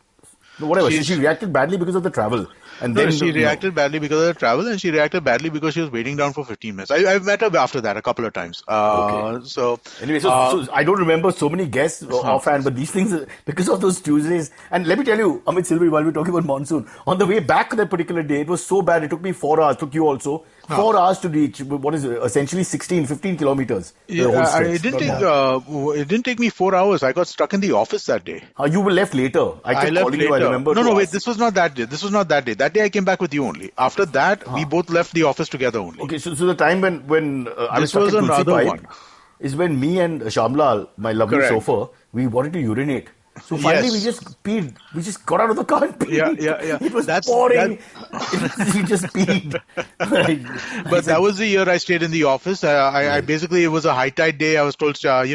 Whatever. She reacted badly because of the travel. And then she reacted badly because of the travel, and she reacted badly because she was waiting down for 15 minutes. I've met her after that a couple of times. So anyway, so I don't remember so many guests offhand, but these things, because of those Tuesdays, and let me tell you, Amit Silverie, while we're talking about monsoon, on the way back that particular day, it was so bad, it took me 4 hours, took you also, 4 hours to reach, what is it, essentially 15 kilometers. It didn't take me 4 hours. I got stuck in the office that day. You were left later. I left later. I remember. No, wait, this was not that day. That day I came back with you only. After that, we both left the office together only. Okay, so the time when I was stuck in Tulsi Pipe is when me and Shamlal, my lovely chauffeur, we wanted to urinate. So finally we just peed. We just got out of the car and peed. It was pouring. We just peed. But that was the year I stayed in the office. I basically, it was a high tide day. I was told, I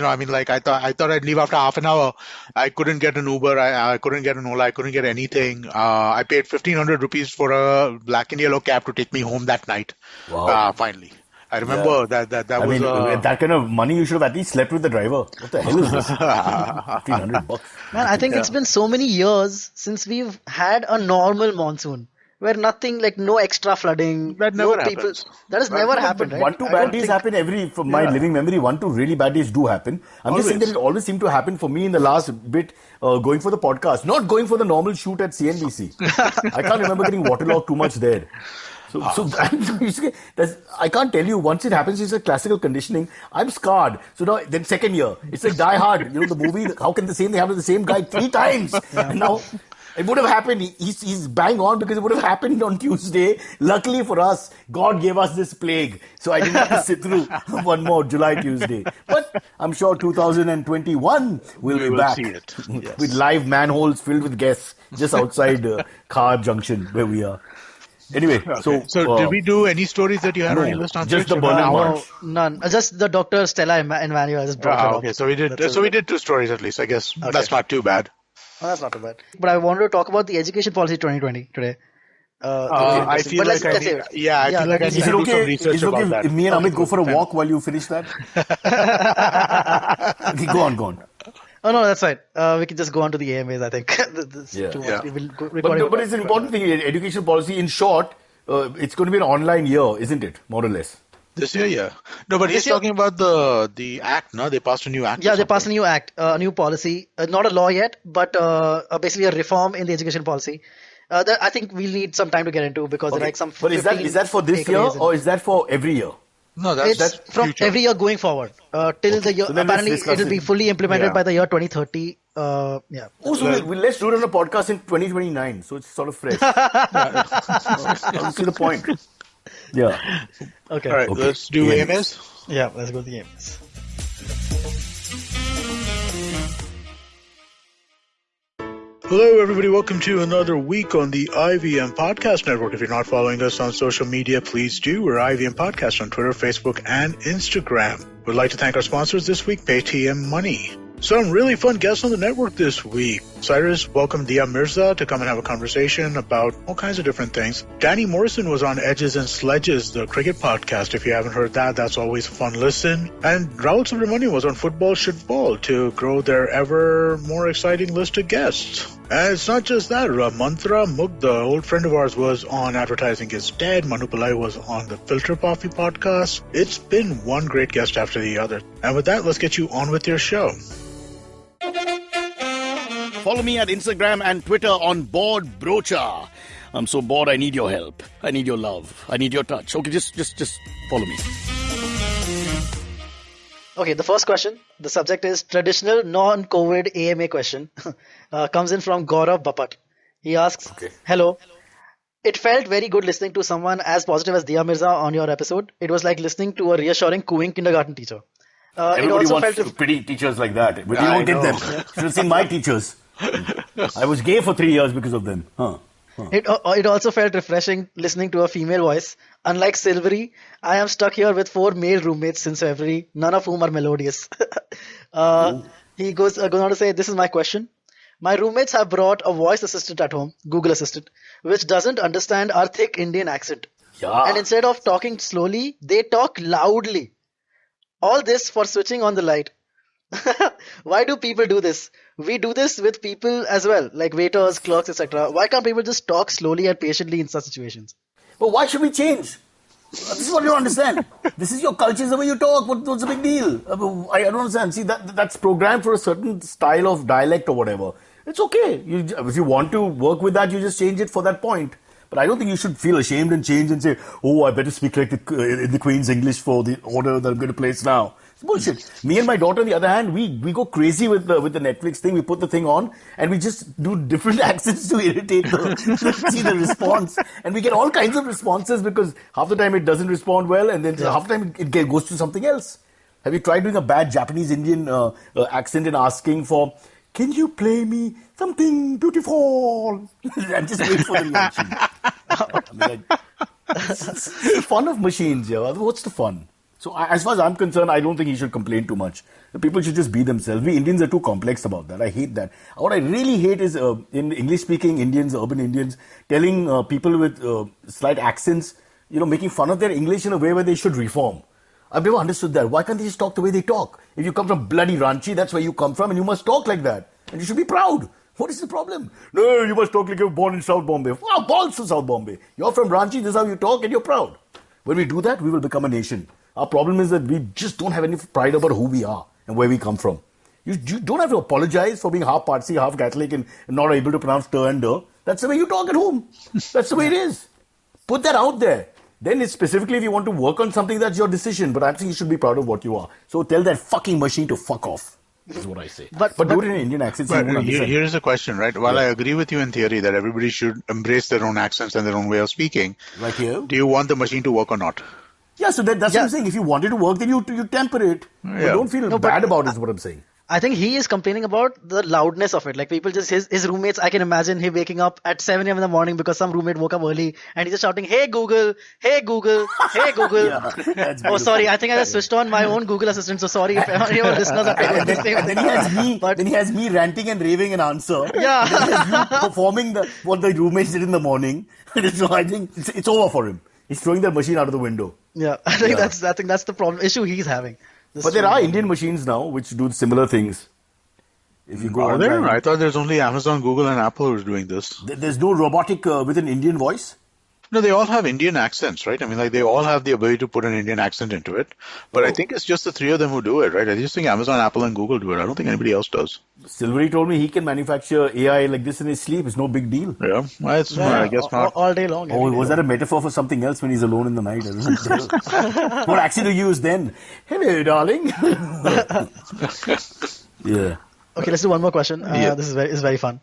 thought I'd leave after half an hour. I couldn't get an Uber. I couldn't get an Ola. I couldn't get anything. I paid 1,500 rupees for a black and yellow cab to take me home that night. Wow. Finally. I remember that was... that kind of money, you should have at least slept with the driver. What the hell is this? $1,500. Man, I think it's been so many years since we've had a normal monsoon. Where nothing, like no extra flooding. That never happens. That has never happened, right? 1-2 bad days happen from my living memory, 1-2 really bad days do happen. I'm just saying that it always seemed to happen for me in the last bit, going for the podcast. Not going for the normal shoot at CNBC. I can't remember getting waterlogged too much there. So I can't tell you, once it happens, it's a classical conditioning. I'm scarred. So now, then second year, it's like Die Hard. The movie, how can they happen to the same guy 3 times? And now, It would have happened. He's bang on because it would have happened on Tuesday. Luckily for us, God gave us this plague. So I didn't have to sit through one more July Tuesday. But I'm sure 2021 will be back see it. Yes. with live manholes filled with guests just outside Car Junction where we are. Anyway, Okay. So did we do any stories that you had on your list? On just the Twitch? Berlin No, March. none. Just the Dr. Stella Emmanuel just brought it up. Okay, so we did. That's So we did 2 stories at least. I guess that's not too bad. Oh, that's not too bad. But I wanted to talk about the education policy 2020 today. I feel But like I let's need, save it. yeah, I feel like I let's need Is to it do some okay? research Is it about okay that. if me and Amit go for a walk while you finish that? Okay, go on. Oh no, that's right. We can just go on to the AMAs. I think. This is Yeah. too much. Yeah. We will go, But it's an important thing. Education policy, in short, it's going to be an online year, isn't it? More or less. This year, yeah. No, but he's year- talking about the act. No, they passed a new act. Yeah, they passed a new act, a new policy. Not a law yet, but basically a reform in the education policy. That I think we'll need some time to get into because there are like some. But is 15 that for this year takeaways or is that for every year? No, it's that's from future. every year going forward till the year. So then let's Apparently, discuss it will be it. fully implemented Yeah. by the year 2030. Yeah. Oh, so let's do it on a podcast in 2029. So it's sort of fresh. I don't see the point. Yeah. Okay. All right, Okay. let's do Yeah. AMS. Yeah, let's go to the AMAs. Hello, everybody. Welcome to another week on the IVM Podcast Network. If you're not following us on social media, please do. We're IVM Podcast on Twitter, Facebook, and Instagram. We'd like to thank our sponsors this week, Paytm Money. Some really fun guests on the network this week. Cyrus welcomed Dia Mirza to come and have a conversation about all kinds of different things. Danny Morrison was on Edges and Sledges, the cricket podcast. If you haven't heard that, that's always a fun listen. And Rahul Subramanian was on Football Should Ball to grow their ever more exciting list of guests. And it's not just that. Mantra Mugdha, old friend of ours, was on Advertising is Dead. Manu Pillai was on the Filter Coffee podcast. It's been one great guest after the other. And with that, let's get you on with your show. Follow me at Instagram and Twitter on Bored Brocha. I'm so bored, I need your help. I need your love. I need your touch. Okay, just follow me. Okay, the first question. The subject is traditional non-COVID AMA question. Comes in from Gaurav Bapat. He asks, Okay. Hello. It felt very good listening to someone as positive as Dia Mirza on your episode. It was like listening to a reassuring cooing kindergarten teacher. It Everybody also wants felt pretty teachers like that. But you I don't get know. them. Should have seen my teachers. I was gay for 3 years because of them. It also felt refreshing listening to a female voice. Unlike Silverie, I am stuck here with 4 male roommates since February, none of whom are melodious. He goes on to say, this is my question. My roommates have brought a voice assistant at home, Google Assistant, which doesn't understand our thick Indian accent. Yeah. And instead of talking slowly, they talk loudly. All this for switching on the light. Why do people do this? We do this with people as well, like waiters, clerks, etc. Why can't people just talk slowly and patiently in such situations? But why should we change? This is what you don't understand. This is your culture, this is the way you talk. What's the big deal? I don't understand. See, that's programmed for a certain style of dialect or whatever. It's okay. If you want to work with that, you just change it for that point. But I don't think you should feel ashamed and change and say, oh, I better speak like the Queen's English for the order that I'm going to place now. It's bullshit. Me and my daughter, on the other hand, we go crazy with the Netflix thing. We put the thing on and we just do different accents to irritate see the response. And we get all kinds of responses because half the time it doesn't respond well and then half the time it goes to something else. Have you tried doing a bad Japanese Indian accent and asking for, can you play me something beautiful? And just wait for the reaction. I mean, it's the fun of machines, yeah. What's the fun? So as far as I'm concerned, I don't think he should complain too much. The people should just be themselves. We Indians are too complex about that. I hate that. What I really hate is in English-speaking Indians, urban Indians, telling people with slight accents, making fun of their English in a way where they should reform. I've never understood that. Why can't they just talk the way they talk? If you come from bloody Ranchi, that's where you come from, and you must talk like that. And you should be proud. What is the problem? No, you must talk like you're born in South Bombay. Wow, balls to South Bombay. You're from Ranchi, this is how you talk, and you're proud. When we do that, we will become a nation. Our problem is that we just don't have any pride about who we are and where we come from. You don't have to apologize for being half Parsi, half Catholic, and not able to pronounce ter and der. That's the way you talk at home. That's the way it is. Put that out there. Then it's specifically if you want to work on something, that's your decision. But I think you should be proud of what you are. So tell that fucking machine to fuck off. is what I say. But do it in an Indian accent so you won't understand. Here's the question, right? While I agree with you in theory that everybody should embrace their own accents and their own way of speaking, Like here? do you want the machine to work or not? Yeah, so that's what I'm saying. If you want it to work, then you temper it. But don't feel bad about it is what I'm saying. I think he is complaining about the loudness of it. Like people just, his roommates, I can imagine him waking up at 7 a.m. in the morning because some roommate woke up early and he's just shouting, hey Google, hey Google, hey Google. Oh, sorry, I think I just switched on my own Google Assistant, so sorry if any of our listeners are taking this thing. And then he has me ranting and raving an answer. Yeah. And then he has you performing what the roommates did in the morning. So I think it's over for him. He's throwing the machine out of the window. Yeah, I think that's the problem, issue he's having. But there are Indian machines now which do similar things. If you go Are there? online, I thought there's only Amazon, Google, and Apple who's doing this. There's no robotic with an Indian voice. No, they all have Indian accents, right? I mean, like they all have the ability to put an Indian accent into it. But I think it's just the three of them who do it, right? I just think Amazon, Apple, and Google do it. I don't think anybody else does. Silverie told me he can manufacture AI like this in his sleep. It's no big deal. Yeah, well, I guess not. All day long. Oh, was that a metaphor for something else when he's alone in the night? I don't know. What accent to use then? Hello, darling. Yeah. Okay, let's do one more question. This is very fun.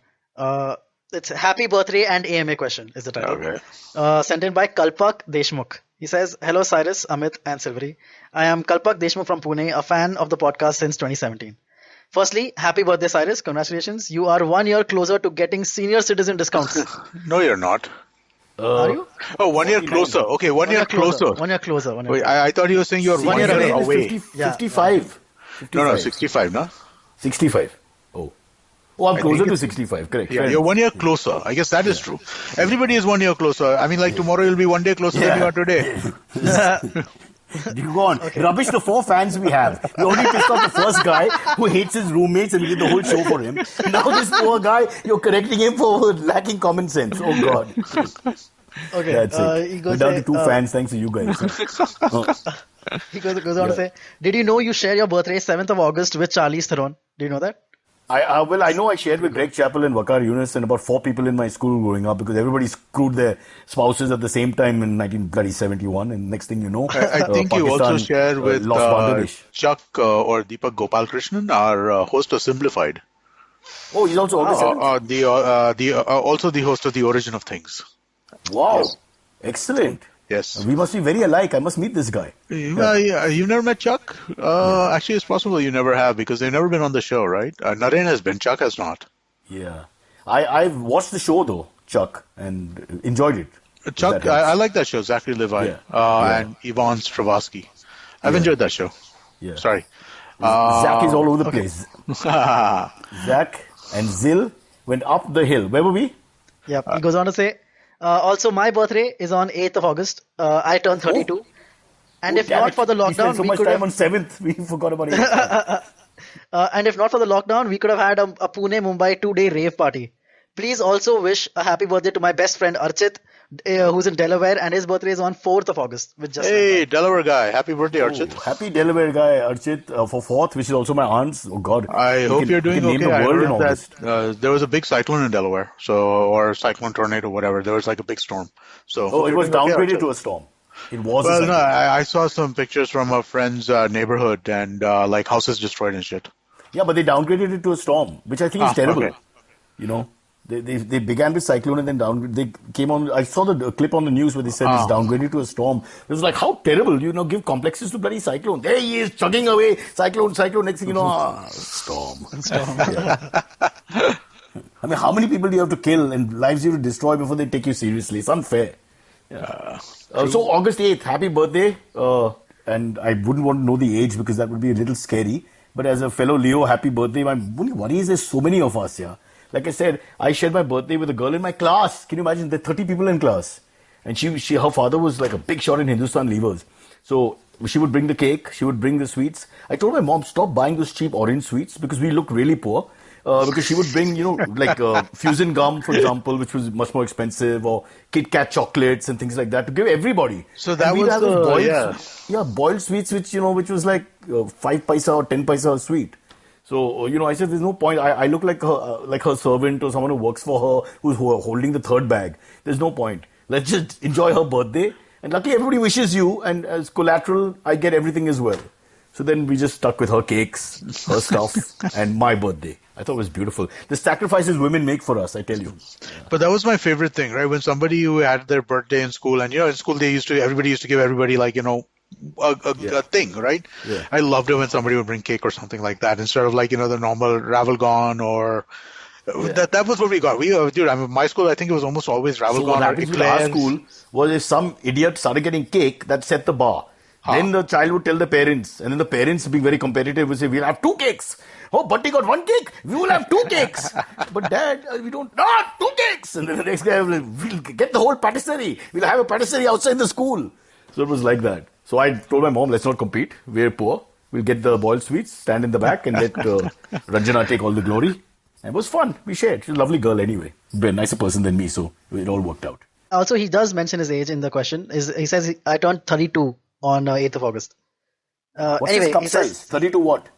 It's Happy Birthday and AMA question is the title. Okay. Sent in by Kalpak Deshmukh. He says, hello Cyrus, Amit and Silverie. I am Kalpak Deshmukh from Pune, a fan of the podcast since 2017. Firstly, happy birthday Cyrus. Congratulations. You are 1 year closer to getting senior citizen discounts. No, you're not. Are you? Oh, 1 year closer. Okay, 1 year closer. 1 year closer. 1 year Wait, closer. I thought you were saying you're 1 year away. 55. No, 65, no? 65. Oh, I'm closer to 65, correct. Yeah, you're 1 year closer. I guess that is true. Everybody is 1 year closer. I mean, like tomorrow you'll be 1 day closer than you are today. You go on. Okay. Rubbish the 4 fans we have. We only pissed off the first guy who hates his roommates and we did the whole show for him. Now this poor guy, you're correcting him for lacking common sense. Oh, God. Okay. That's it. We're down to 2 fans thanks to you guys. He goes on to say, did you know you share your birthday 7th of August with Charlize Theron? Do you know that? Well, I know I shared with Greg Chappell and Waqar Yunus and about 4 people in my school growing up because everybody screwed their spouses at the same time in 1971 and next thing you know, I think you also share with Chuck or Deepak Gopal Krishnan, our host of Simplified. Oh, he's also August 7th? Also the host of The Origin of Things. Wow. Yes. Excellent. Yes. We must be very alike. I must meet this guy. You've never met Chuck? Actually, it's possible you never have because they've never been on the show, right? Naren has been. Chuck has not. Yeah. I've watched the show, though, Chuck, and enjoyed it. Chuck, I like that show, Zachary Levi and Yvonne Stravoski. I've enjoyed that show. Yeah. Sorry. Zach is all over the place. Zach and Zil went up the hill. Where were we? Yeah. He goes on to say, also, my birthday is on 8th of August. I turned 32. And if not for the lockdown, we spent so much time on 7th, we forgot about it. And if not for the lockdown, we could have had a Pune-Mumbai 2-day rave party. Please also wish a happy birthday to my best friend Archit, who's in Delaware, and his birthday is on 4th of August. Hey, Delaware guy. Happy birthday, Archit. Happy Delaware guy, Archit, for 4th, which is also my aunt's. Oh, God. I hope you're doing okay. Name the world in August. There was a big cyclone in Delaware, or cyclone tornado, whatever. There was like a big storm. So it was downgraded to a storm. It was. Well, no, I saw some pictures from a friend's neighborhood and like houses destroyed and shit. Yeah, but they downgraded it to a storm, which I think is terrible. Okay. You know, they began with cyclone and then they came on. I saw the clip on the news where they said it's downgraded to a storm. It was like, how terrible, give complexes to bloody cyclone. There he is, chugging away, cyclone. Next thing you know, storm. Yeah. I mean, how many people do you have to kill and lives you have to destroy before they take you seriously? It's unfair. Yeah. So August 8th, happy birthday. And I wouldn't want to know the age because that would be a little scary. But as a fellow Leo, happy birthday. My only worry is there's so many of us here. Like I said, I shared my birthday with a girl in my class. Can you imagine? There are 30 people in class. And her father was like a big shot in Hindustan levers. So she would bring the cake. She would bring the sweets. I told my mom, stop buying those cheap orange sweets because we look really poor. Because she would bring, like Fusion gum, for example, which was much more expensive, or Kit Kat chocolates and things like that to give everybody. So that was boiled sweets, which was like 5 paisa or 10 paisa sweet. So, I said, there's no point. I look like her servant or someone who works for her who's holding the third bag. There's no point. Let's just enjoy her birthday. And luckily, everybody wishes you, and as collateral, I get everything as well. So then we just stuck with her cakes, her stuff, and my birthday. I thought it was beautiful. The sacrifices women make for us, I tell you. But that was my favorite thing, right? When somebody who had their birthday in school, and in school everybody used to give everybody a thing, right? Yeah. I loved it when somebody would bring cake or something like that instead of the normal Ravelgon or that was what we got. My school, I think it was almost always Ravelgon. So what happens with our school was if some idiot started getting cake, that set the bar. Then the child would tell the parents, and then the parents, being very competitive, would say, we'll have 2 cakes. Oh, Buddy got 1 cake. We will have 2 cakes. But Dad, we don't. No, 2 cakes. And then the next day, we'll get the whole patisserie. We'll have a patisserie outside the school. So it was like that. So I told my mom, let's not compete. We're poor. We'll get the boiled sweets, stand in the back, and let Ranjana take all the glory. And it was fun. We shared. She's a lovely girl anyway. A nicer person than me, so it all worked out. Also, he does mention his age in the question. He says, I turned 32 on 8th of August. What's his cup size? 32 what?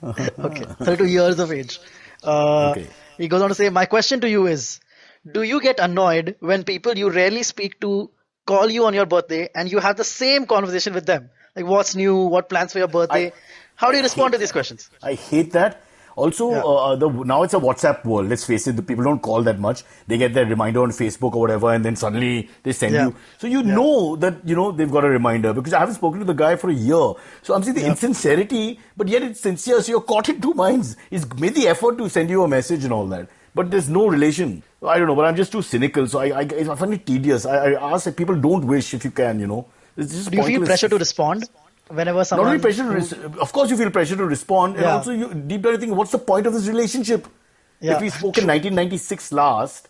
Okay, 32 years of age. Okay. He goes on to say, my question to you is, do you get annoyed when people you rarely speak to call you on your birthday and you have the same conversation with them? Like, what's new? What plans for your birthday? How do you respond to these questions? I hate that. Also, now it's a WhatsApp world. Let's face it, the people don't call that much. They get their reminder on Facebook or whatever, and then suddenly they send you. So you know that, they've got a reminder, because I haven't spoken to the guy for a year. So I'm seeing the insincerity, but yet it's sincere. So you're caught in 2 minds. He's made the effort to send you a message and all that, but there's no relation. I don't know, but I'm just too cynical. So I find it tedious. I ask that people don't wish if you can, It's just do you feel pressure to respond? Whenever someone... Not only pressure of course you feel pressure to respond, and also you deep down you think, what's the point of this relationship? If we spoke in 1996 last,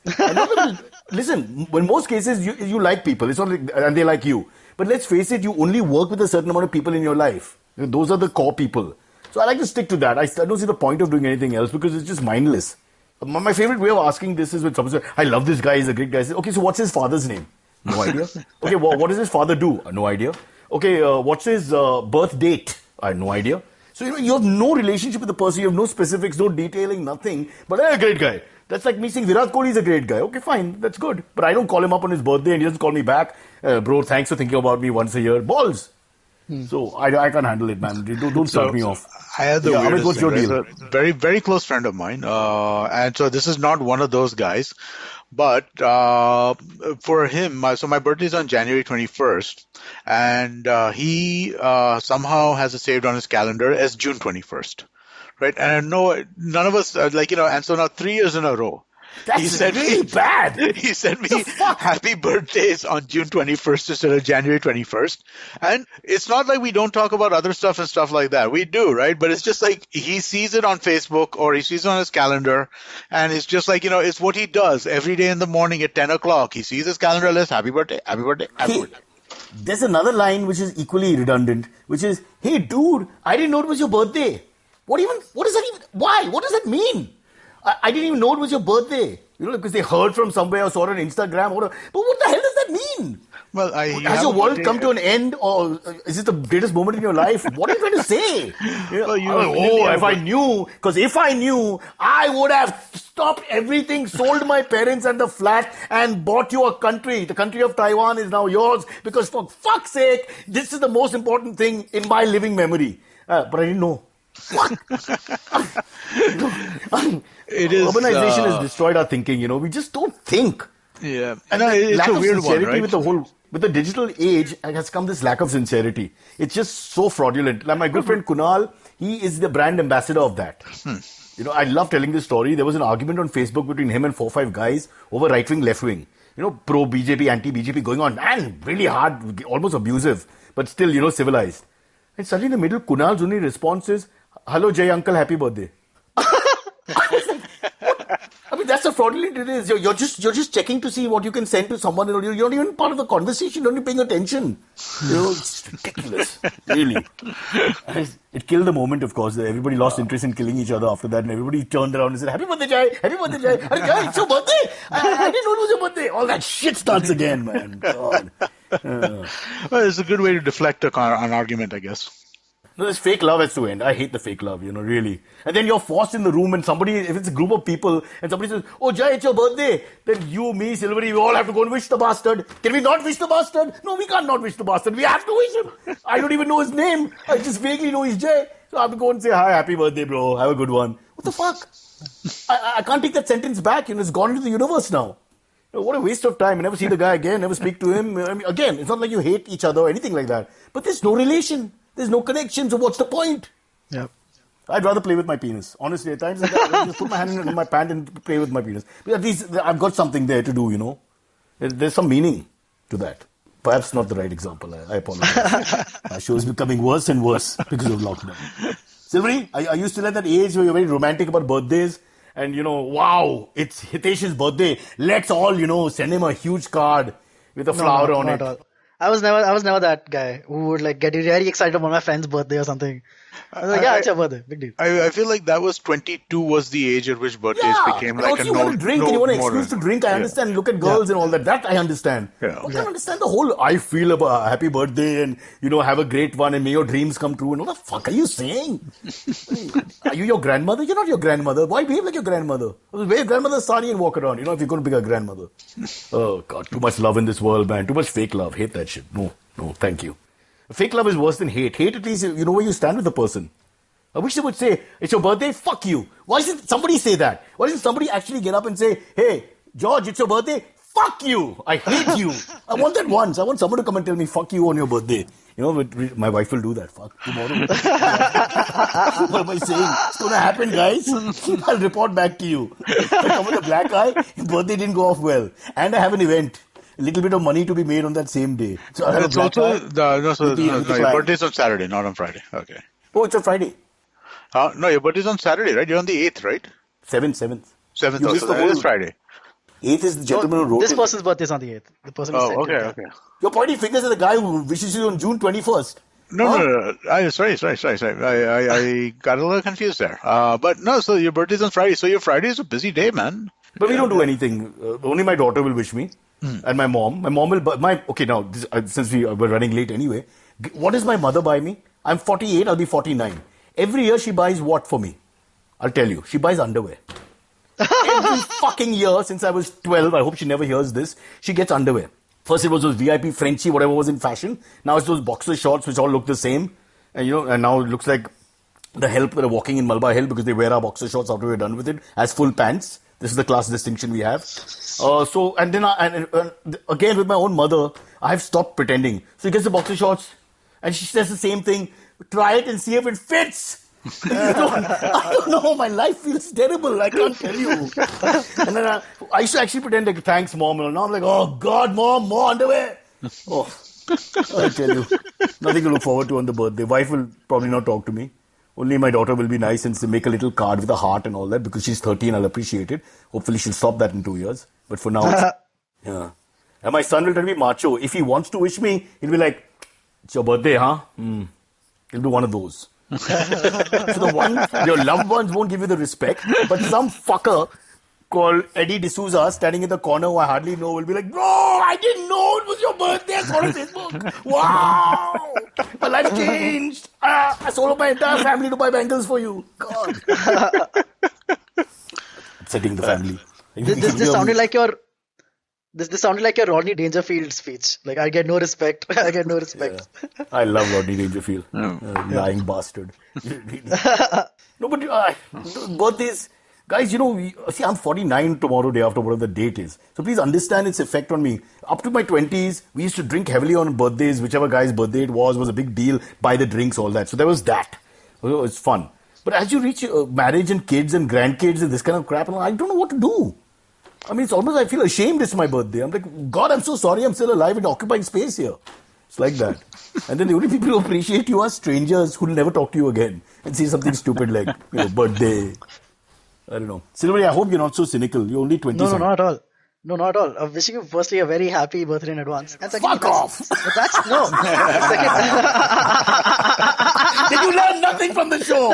listen, in most cases you like people, it's not like, and they like you. But let's face it, you only work with a certain amount of people in your life. Those are the core people. So I like to stick to that. I don't see the point of doing anything else because it's just mindless. My favorite way of asking this is when someone says, I love this guy, he's a great guy. I say, okay, so what's his father's name? No idea. Okay, what does his father do? No idea. Okay, what's his birth date? I have no idea. So, you have no relationship with the person. You have no specifics, no detailing, nothing. But a great guy. That's like me saying Virat Kohli is a great guy. Okay, fine. That's good. But I don't call him up on his birthday and he doesn't call me back. Bro, thanks for thinking about me once a year. Balls. So, I can't handle it, man. Don't start me off. I had the weirdest what's your thing, deal? A very, very close friend of mine. And so this is not one of those guys. But for him, so my birthday is on January 21st, and he somehow has it saved on his calendar as June 21st, right? And I know none of us, and so now 3 years in a row. That's really bad. He sent me happy birthdays on June 21st instead of January 21st. And it's not like we don't talk about other stuff and stuff like that. We do, right? But it's just like he sees it on Facebook or he sees it on his calendar. And it's just like, it's what he does every day in the morning at 10 o'clock. He sees his calendar list, happy birthday, happy birthday, happy birthday. There's another line which is equally redundant, which is, hey, dude, I didn't know it was your birthday. What does that even, why? What does that mean? I didn't even know it was your birthday. Because they heard from somewhere or saw it on Instagram. But what the hell does that mean? Well, has your world come to an end, or is it the greatest moment in your life? What are you trying to say? If I knew, I would have stopped everything, sold my parents and the flat, and bought you a country. The country of Taiwan is now yours, because for fuck's sake, this is the most important thing in my living memory. But I didn't know. Urbanization has destroyed our thinking. We just don't think. Yeah, and it's lack a of weird sincerity one, right? with the digital age has come this lack of sincerity. It's just so fraudulent. Like my good friend Kunal, he is the brand ambassador of that. I love telling this story. There was an argument on Facebook between him and 4-5 guys over right wing, left wing. Pro BJP, anti BJP going on, and really hard, almost abusive, but still civilized. And suddenly in the middle, Kunal's only response is, "Hello, Jay uncle, happy birthday." I mean, that's how fraudulent it is. You're just checking to see what you can send to someone. You're not even part of the conversation. You're not even paying attention. It's ridiculous. Really. It killed the moment, of course. Everybody lost interest in killing each other after that, and everybody turned around and said, "Happy birthday, Jai! Happy birthday, Jai! Hey, Jai, it's your birthday! I didn't know it was your birthday." All that shit starts again, man. God. Well, it's a good way to deflect an argument, I guess. No, this fake love has to end. I hate the fake love, really. And then you're forced in the room and if it's a group of people and somebody says, oh, Jai, it's your birthday. Then you, me, Silverie, we all have to go and wish the bastard. Can we not wish the bastard? No, we can't not wish the bastard. We have to wish him. I don't even know his name. I just vaguely know he's Jai. So I have to go and say, hi, happy birthday, bro. Have a good one. What the fuck? I can't take that sentence back. It's gone into the universe now. What a waste of time. You never see the guy again, never speak to him. I mean, again, it's not like you hate each other or anything like that. But there's no relation. There's no connection, so what's the point? Yeah. I'd rather play with my penis. Honestly, at times I just put my hand in my pant and play with my penis. But at least I've got something there to do, There's some meaning to that. Perhaps not the right example. I apologize. Our show is becoming worse and worse because of lockdown. Silverie, are you still at that age where you're very romantic about birthdays? And, wow, it's Hitesh's birthday. Let's all, send him a huge card with a flower on it. Not at all. I was never that guy who would get very excited about my friend's birthday or something. I was like, yeah, it's your birthday, big deal. I feel like that was 22 was the age at which birthdays became like a you want to drink and you want an excuse to drink. I understand. Look at girls and all that. That I understand. Yeah. But I don't understand the whole I feel about happy birthday and, have a great one and may your dreams come true. And what the fuck are you saying? Are you your grandmother? You're not your grandmother. Why behave like your grandmother? Wear your grandmother's sari and walk around, if you're going to be a grandmother. Oh, God. Too much love in this world, man. Too much fake love. Hate that shit. No, thank you. Fake love is worse than hate. Hate, at least, you know where you stand with the person. I wish they would say, it's your birthday, fuck you. Why should somebody say that? Why doesn't somebody actually get up and say, hey, George, it's your birthday, fuck you. I hate you. I want that once. I want someone to come and tell me, fuck you on your birthday. My wife will do that. Fuck, tomorrow. What am I saying? It's going to happen, guys. I'll report back to you. I come with a black eye, your birthday didn't go off well. And I have an event. A little bit of money to be made on that same day. So it's also, your birthday's on Saturday, not on Friday. Okay. Oh, it's on Friday. No, your birthday's on Saturday, right? You're on the 8th, right? 7th. 7th also. That is Friday. 8th is the gentleman who wrote this person's birthday is on the 8th. The person who said okay. You're pointing fingers at the guy who wishes you on June 21st. No. Sorry. I got a little confused there. But no, so your birthday's on Friday. So your Friday is a busy day, man. But we don't do anything. Only my daughter will wish me. And my mom. My mom will... Okay, now, since we were running late anyway, what does my mother buy me? I'm 48, I'll be 49. Every year she buys what for me? I'll tell you. She buys underwear. Every fucking year since I was 12, I hope she never hears this, she gets underwear. First it was those VIP Frenchy, whatever was in fashion. Now it's those boxer shorts which all look the same. And now it looks like the help that are walking in Malabar Hill because they wear our boxer shorts after we're done with it as full pants. This is the class distinction we have. Again with my own mother, I have stopped pretending. So he gets the boxer shorts and she says the same thing. Try it and see if it fits. I don't know. My life feels terrible. I can't tell you. And then I used to actually pretend like, thanks, mom. And now I'm like, oh, God, mom, more underwear. Oh, I tell you. Nothing to look forward to on the birthday. Wife will probably not talk to me. Only my daughter will be nice and make a little card with a heart and all that because she's 13. I'll appreciate it. Hopefully she'll stop that in 2 years. But for now, yeah. And my son will try to be macho. If he wants to wish me, he'll be like, it's your birthday, huh? He'll do one of those. So your loved ones won't give you the respect, but some fucker called Eddie D'Souza standing in the corner who I hardly know will be like, bro, I didn't know it was your birthday. I saw on Facebook. Wow. My life changed. I sold my entire family to buy bangles for you. God. Upsetting the family. This sounded like your... This sounded like your Rodney Dangerfield speech. Like, I get no respect. I get no respect. Yeah. I love Rodney Dangerfield. Lying bastard. No, but birthdays... Guys, see, I'm 49 tomorrow, day after, whatever the date is. So please understand its effect on me. Up to my 20s, we used to drink heavily on birthdays. Whichever guy's birthday it was a big deal. Buy the drinks, all that. So there was that. It's fun. But as you reach marriage and kids and grandkids and this kind of crap, I don't know what to do. I mean, it's almost, I feel ashamed it's my birthday. I'm like, God, I'm so sorry I'm still alive and occupying space here. It's like that. And then the only people who appreciate you are strangers who will never talk to you again and say something stupid like, birthday. I don't know. Silverie, I hope you're not so cynical. You're only 20. No, not at all. No, not at all. I'm wishing you firstly a very happy birthday in advance. And secondly, fuck off! That's no. Did you learn nothing from the show?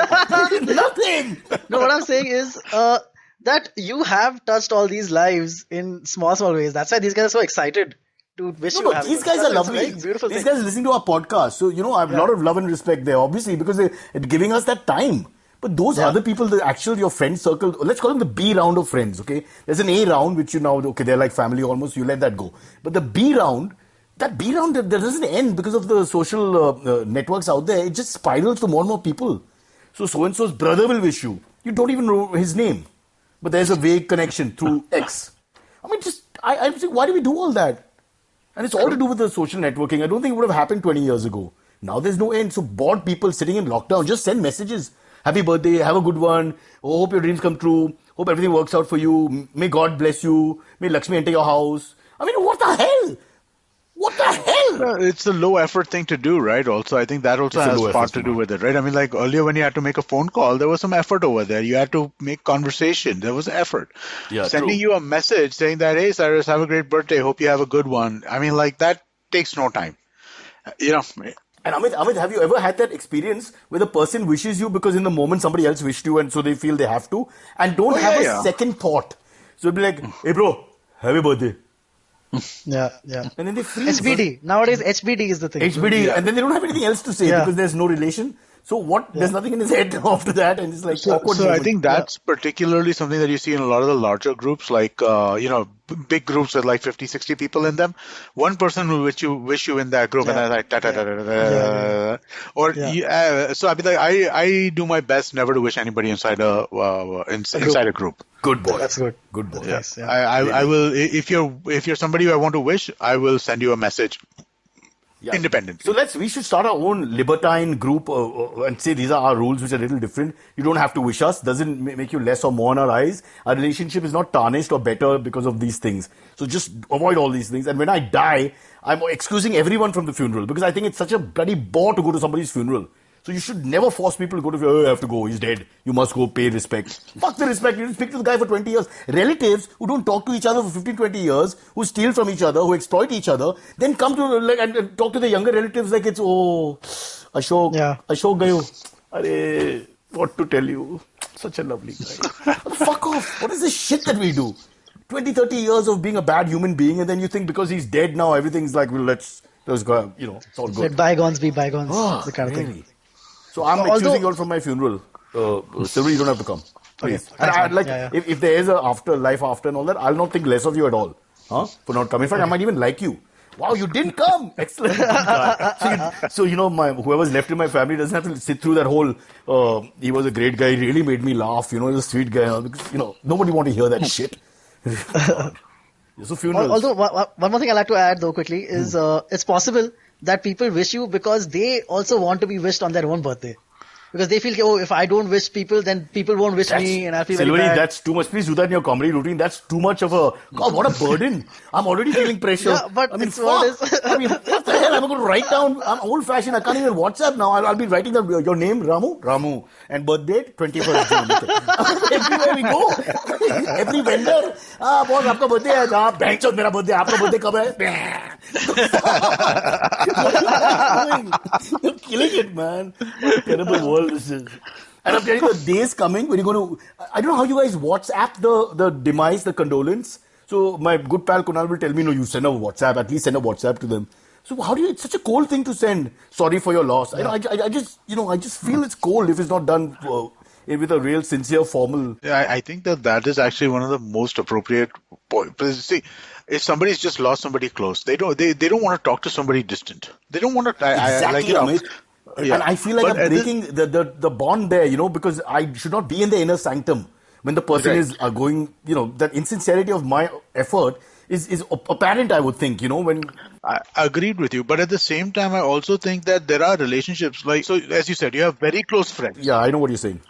Nothing! No, what I'm saying is that you have touched all these lives in small ways. That's why these guys are so excited to wish No, you no, happy these birthday. guys are That's a lovely. very beautiful These thing. guys listen to our podcast. So, I have a lot of love and respect there, obviously, because they're giving us that time. But those other people, the actual, your friend circle, let's call them the B round of friends, okay? There's an A round, which they're like family almost, you let that go. But the B round, that B round, that doesn't end because of the social networks out there. It just spirals to more and more people. So and-so's brother will wish you. You don't even know his name. But there's a vague connection through X. I mean, I'm saying, why do we do all that? And it's all to do with the social networking. I don't think it would have happened 20 years ago. Now there's no end. So bored people sitting in lockdown, just send messages. Happy birthday, have a good one. Oh, hope your dreams come true. Hope everything works out for you. May God bless you. May Lakshmi enter your house. I mean, what the hell? What the hell? It's a low effort thing to do, right? Also, I think that also has part to do with it, right? I mean, like earlier when you had to make a phone call, there was some effort over there. You had to make conversation. There was effort. Yeah, Sending you a message saying that, hey, Cyrus, have a great birthday. Hope you have a good one. I mean, like that takes no time. And Amit, have you ever had that experience where the person wishes you because in the moment somebody else wished you and so they feel they have to and don't have a second thought? So it'll be like, hey bro, happy birthday. Yeah. And then they freeze. HBD. Nowadays, HBD is the thing. HBD. And then they don't have anything else to say because there's no relation. So what? There's nothing in his head after that, and it's like awkward. So I think that's particularly something that you see in a lot of the larger groups, like big groups with like 50, 60 people in them. One person will wish you in that group, and they're like So I mean, like I do my best never to wish anybody inside a group. Good boy. That's good. Good boy. Yes, yeah. I will if you're somebody who I want to wish, I will send you a message. Yeah. Independent. So we should start our own libertine group and say these are our rules, which are a little different. You don't have to wish us. Doesn't make you less or more in our eyes. Our relationship is not tarnished or better because of these things. So just avoid all these things. And when I die, I'm excusing everyone from the funeral because I think it's such a bloody bore to go to somebody's funeral. So you should never force people to go to, you have to go, he's dead. You must go pay respect. Fuck the respect. You speak to the guy for 20 years. Relatives who don't talk to each other for 15, 20 years, who steal from each other, who exploit each other, then come to and talk to the younger relatives like it's, Ashok gayo. Arey, what to tell you? Such a lovely guy. Fuck off. What is this shit that we do? 20, 30 years of being a bad human being and then you think because he's dead now, everything's like, well, let's go, it's all good. Let bygones be bygones. The kind of thing. So I'm excusing you all from my funeral. Silverie, you don't have to come. Please. Okay. And I'd like, if there is a life after and all that, I'll not think less of you at all. For not coming. In fact, I might even like you. Wow, you didn't come. Excellent. So whoever's left in my family doesn't have to sit through that whole, he was a great guy, he really made me laugh, he's a sweet guy. Because, nobody want to hear that shit. So funerals. Although, one more thing I'd like to add though quickly is it's possible that people wish you because they also want to be wished on their own birthday. Because they feel, if I don't wish people, then people won't wish me and I'll feel very bad. That's too much. Please do that in your comedy routine. That's too much of a... God, what a burden. I'm already feeling pressure. Yeah, but it's what it is. What the hell? I'm going to write down... I'm old-fashioned. I can't even WhatsApp now. I'll be writing down your name, Ramu. And birth date, 21st June. Everywhere we go. Every vendor. Boss, आपका birthday है. Bang, chod, मेरा birthday. आपका birthday कब है? You're killing it, man. What a terrible world this is. And I'm telling you, the day is coming when you're going to... I don't know how you guys WhatsApp the demise, the condolence. So my good pal Kunal will tell me, no, you send a WhatsApp. At least send a WhatsApp to them. So how do you... It's such a cold thing to send. Sorry for your loss. Yeah. I just feel it's cold if it's not done with a real sincere formal... Yeah, I think that is actually one of the most appropriate points. See, if somebody's just lost somebody close, they don't want to talk to somebody distant. They don't want to... Exactly, Amit. Yeah. And I feel like I'm breaking the bond there, because I should not be in the inner sanctum when the person is going, that insincerity of my effort is apparent, I would think, when... I agreed with you, but at the same time, I also think that there are relationships, so as you said, you have very close friends. Yeah, I know what you're saying.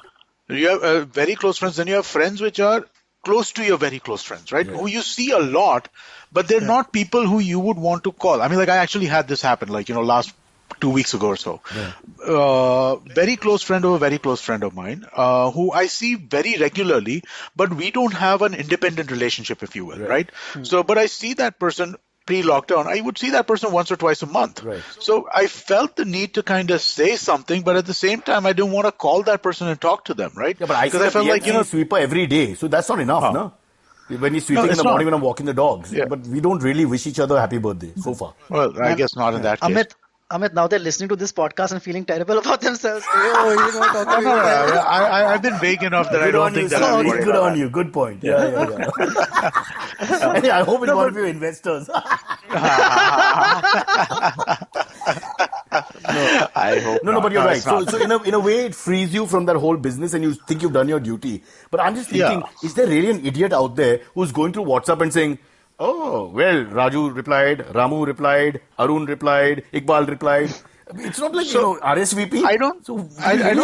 You have very close friends, then you have friends which are close to your very close friends, right? Yeah. Who you see a lot, but they're not people who you would want to call. I mean, I actually had this happen, last 2 weeks ago or so. Yeah. Very close friend of a very close friend of mine, who I see very regularly, but we don't have an independent relationship, if you will, right? So, but I see that person pre-lockdown. I would see that person once or twice a month. Right. So I felt the need to kind of say something, but at the same time, I didn't want to call that person and talk to them, right? Yeah, but I felt like, sweeper every day. So that's not enough, no? when he's sweeping in the morning when I'm walking the dogs. Yeah. But we don't really wish each other happy birthday so far. Well, I guess not in that case. Amit, now they're listening to this podcast and feeling terrible about themselves. Oh, he's not talking to you. I've been vague enough that I don't think that I'm worried Good about on you. Good point. Yeah. I hope it's one of your investors. I hope No, but you're right. it's not. So in a way, it frees you from that whole business and you think you've done your duty. But I'm just thinking, is there really an idiot out there who's going through WhatsApp and saying, oh, well, Raju replied, Ramu replied, Arun replied, Iqbal replied. It's not like, RSVP. I don't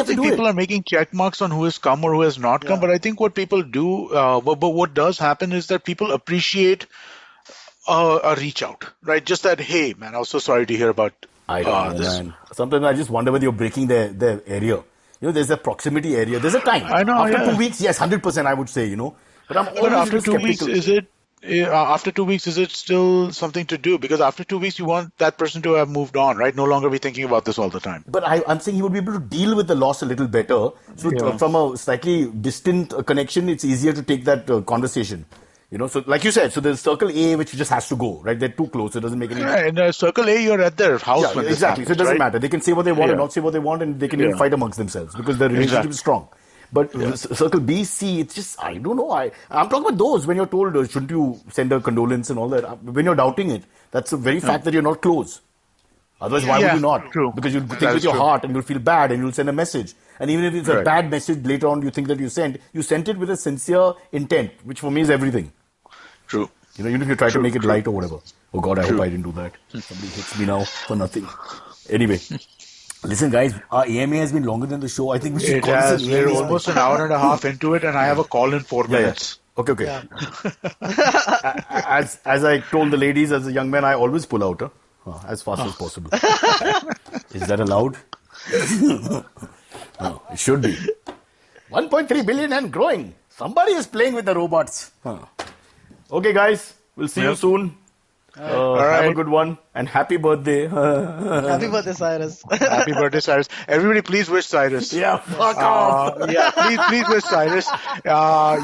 think people are making check marks on who has come or who has not come. But I think what people do, but what does happen is that people appreciate a reach out, right? Just that, hey, man, I was so sorry to hear about I don't know, this. man. Sometimes I just wonder whether you're breaking their area. There's a proximity area. There's a time. I know, After 2 weeks, yes, 100% I would say, But I'm always after 2 weeks, skeptical. After 2 weeks, is it still something to do? Because after 2 weeks, you want that person to have moved on, right? No longer be thinking about this all the time. But I'm saying he would be able to deal with the loss a little better. So from a slightly distant connection, it's easier to take that conversation. So like you said, so there's circle A which just has to go, right? They're too close, so it doesn't make any sense. In circle A, you're at their house when this exactly. happens, So it doesn't right? matter. They can say what they want and not say what they want, and they can even fight amongst themselves because the relationship is strong. But circle B, C, it's just, I don't know. I'm talking about those when you're told, shouldn't you send a condolence and all that? When you're doubting it, that's the very fact that you're not close. Otherwise, why would you not? True. Because you'll think with your heart and you'll feel bad and you'll send a message. And even if it's a bad message later on you think that you sent it with a sincere intent, which for me is everything. True. Even if you try to make it light or whatever. Oh God, I hope I didn't do that. Somebody hits me now for nothing. Anyway. Listen, guys, our AMA has been longer than the show. I think we should call this an AMA. We're almost an hour and a half into it, and I have a call in 4 minutes. Okay. Yeah. As I told the ladies, as a young man, I always pull out as fast as possible. Is that allowed? No, it should be. 1.3 billion and growing. Somebody is playing with the robots. Okay, guys, we'll see you soon. All right. Have a good one and happy birthday. Happy birthday, Cyrus. Happy birthday, Cyrus. Everybody, please wish Cyrus. Yeah, fuck off. Please wish Cyrus.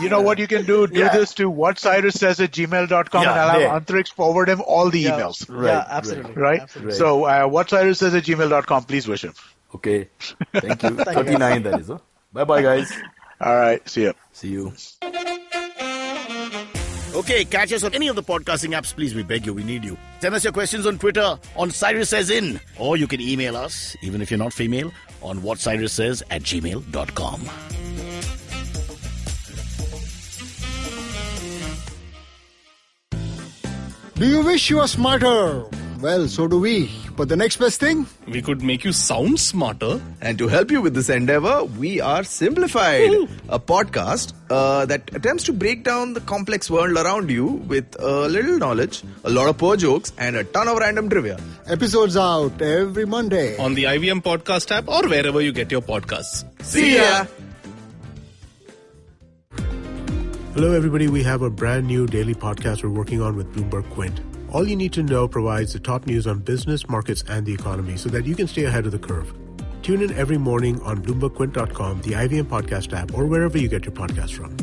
You know what you can do? Do this to whatcyrussays@gmail.com and I'll have Antariksh forward him all the emails. Right, absolutely. Right? Absolutely. So, whatcyrussays@gmail.com, please wish him. Okay. Thank you. 39 that is. Bye-bye, guys. All right. See you. See you. Okay, catch us on any of the podcasting apps, please. We beg you, we need you. Send us your questions on Twitter on Cyrus Says In, or you can email us, even if you're not female, on whatcyrussays@gmail.com. Do you wish you were smarter? Well, so do we. But the next best thing? We could make you sound smarter. And to help you with this endeavor, we are Simplified, a podcast that attempts to break down the complex world around you with a little knowledge, a lot of poor jokes, and a ton of random trivia. Episodes out every Monday. On the IVM podcast app or wherever you get your podcasts. See ya! Hello, everybody. We have a brand new daily podcast we're working on with Bloomberg Quint. All you need to know provides the top news on business, markets, and the economy so that you can stay ahead of the curve. Tune in every morning on BloombergQuint.com, the IVM podcast app, or wherever you get your podcasts from.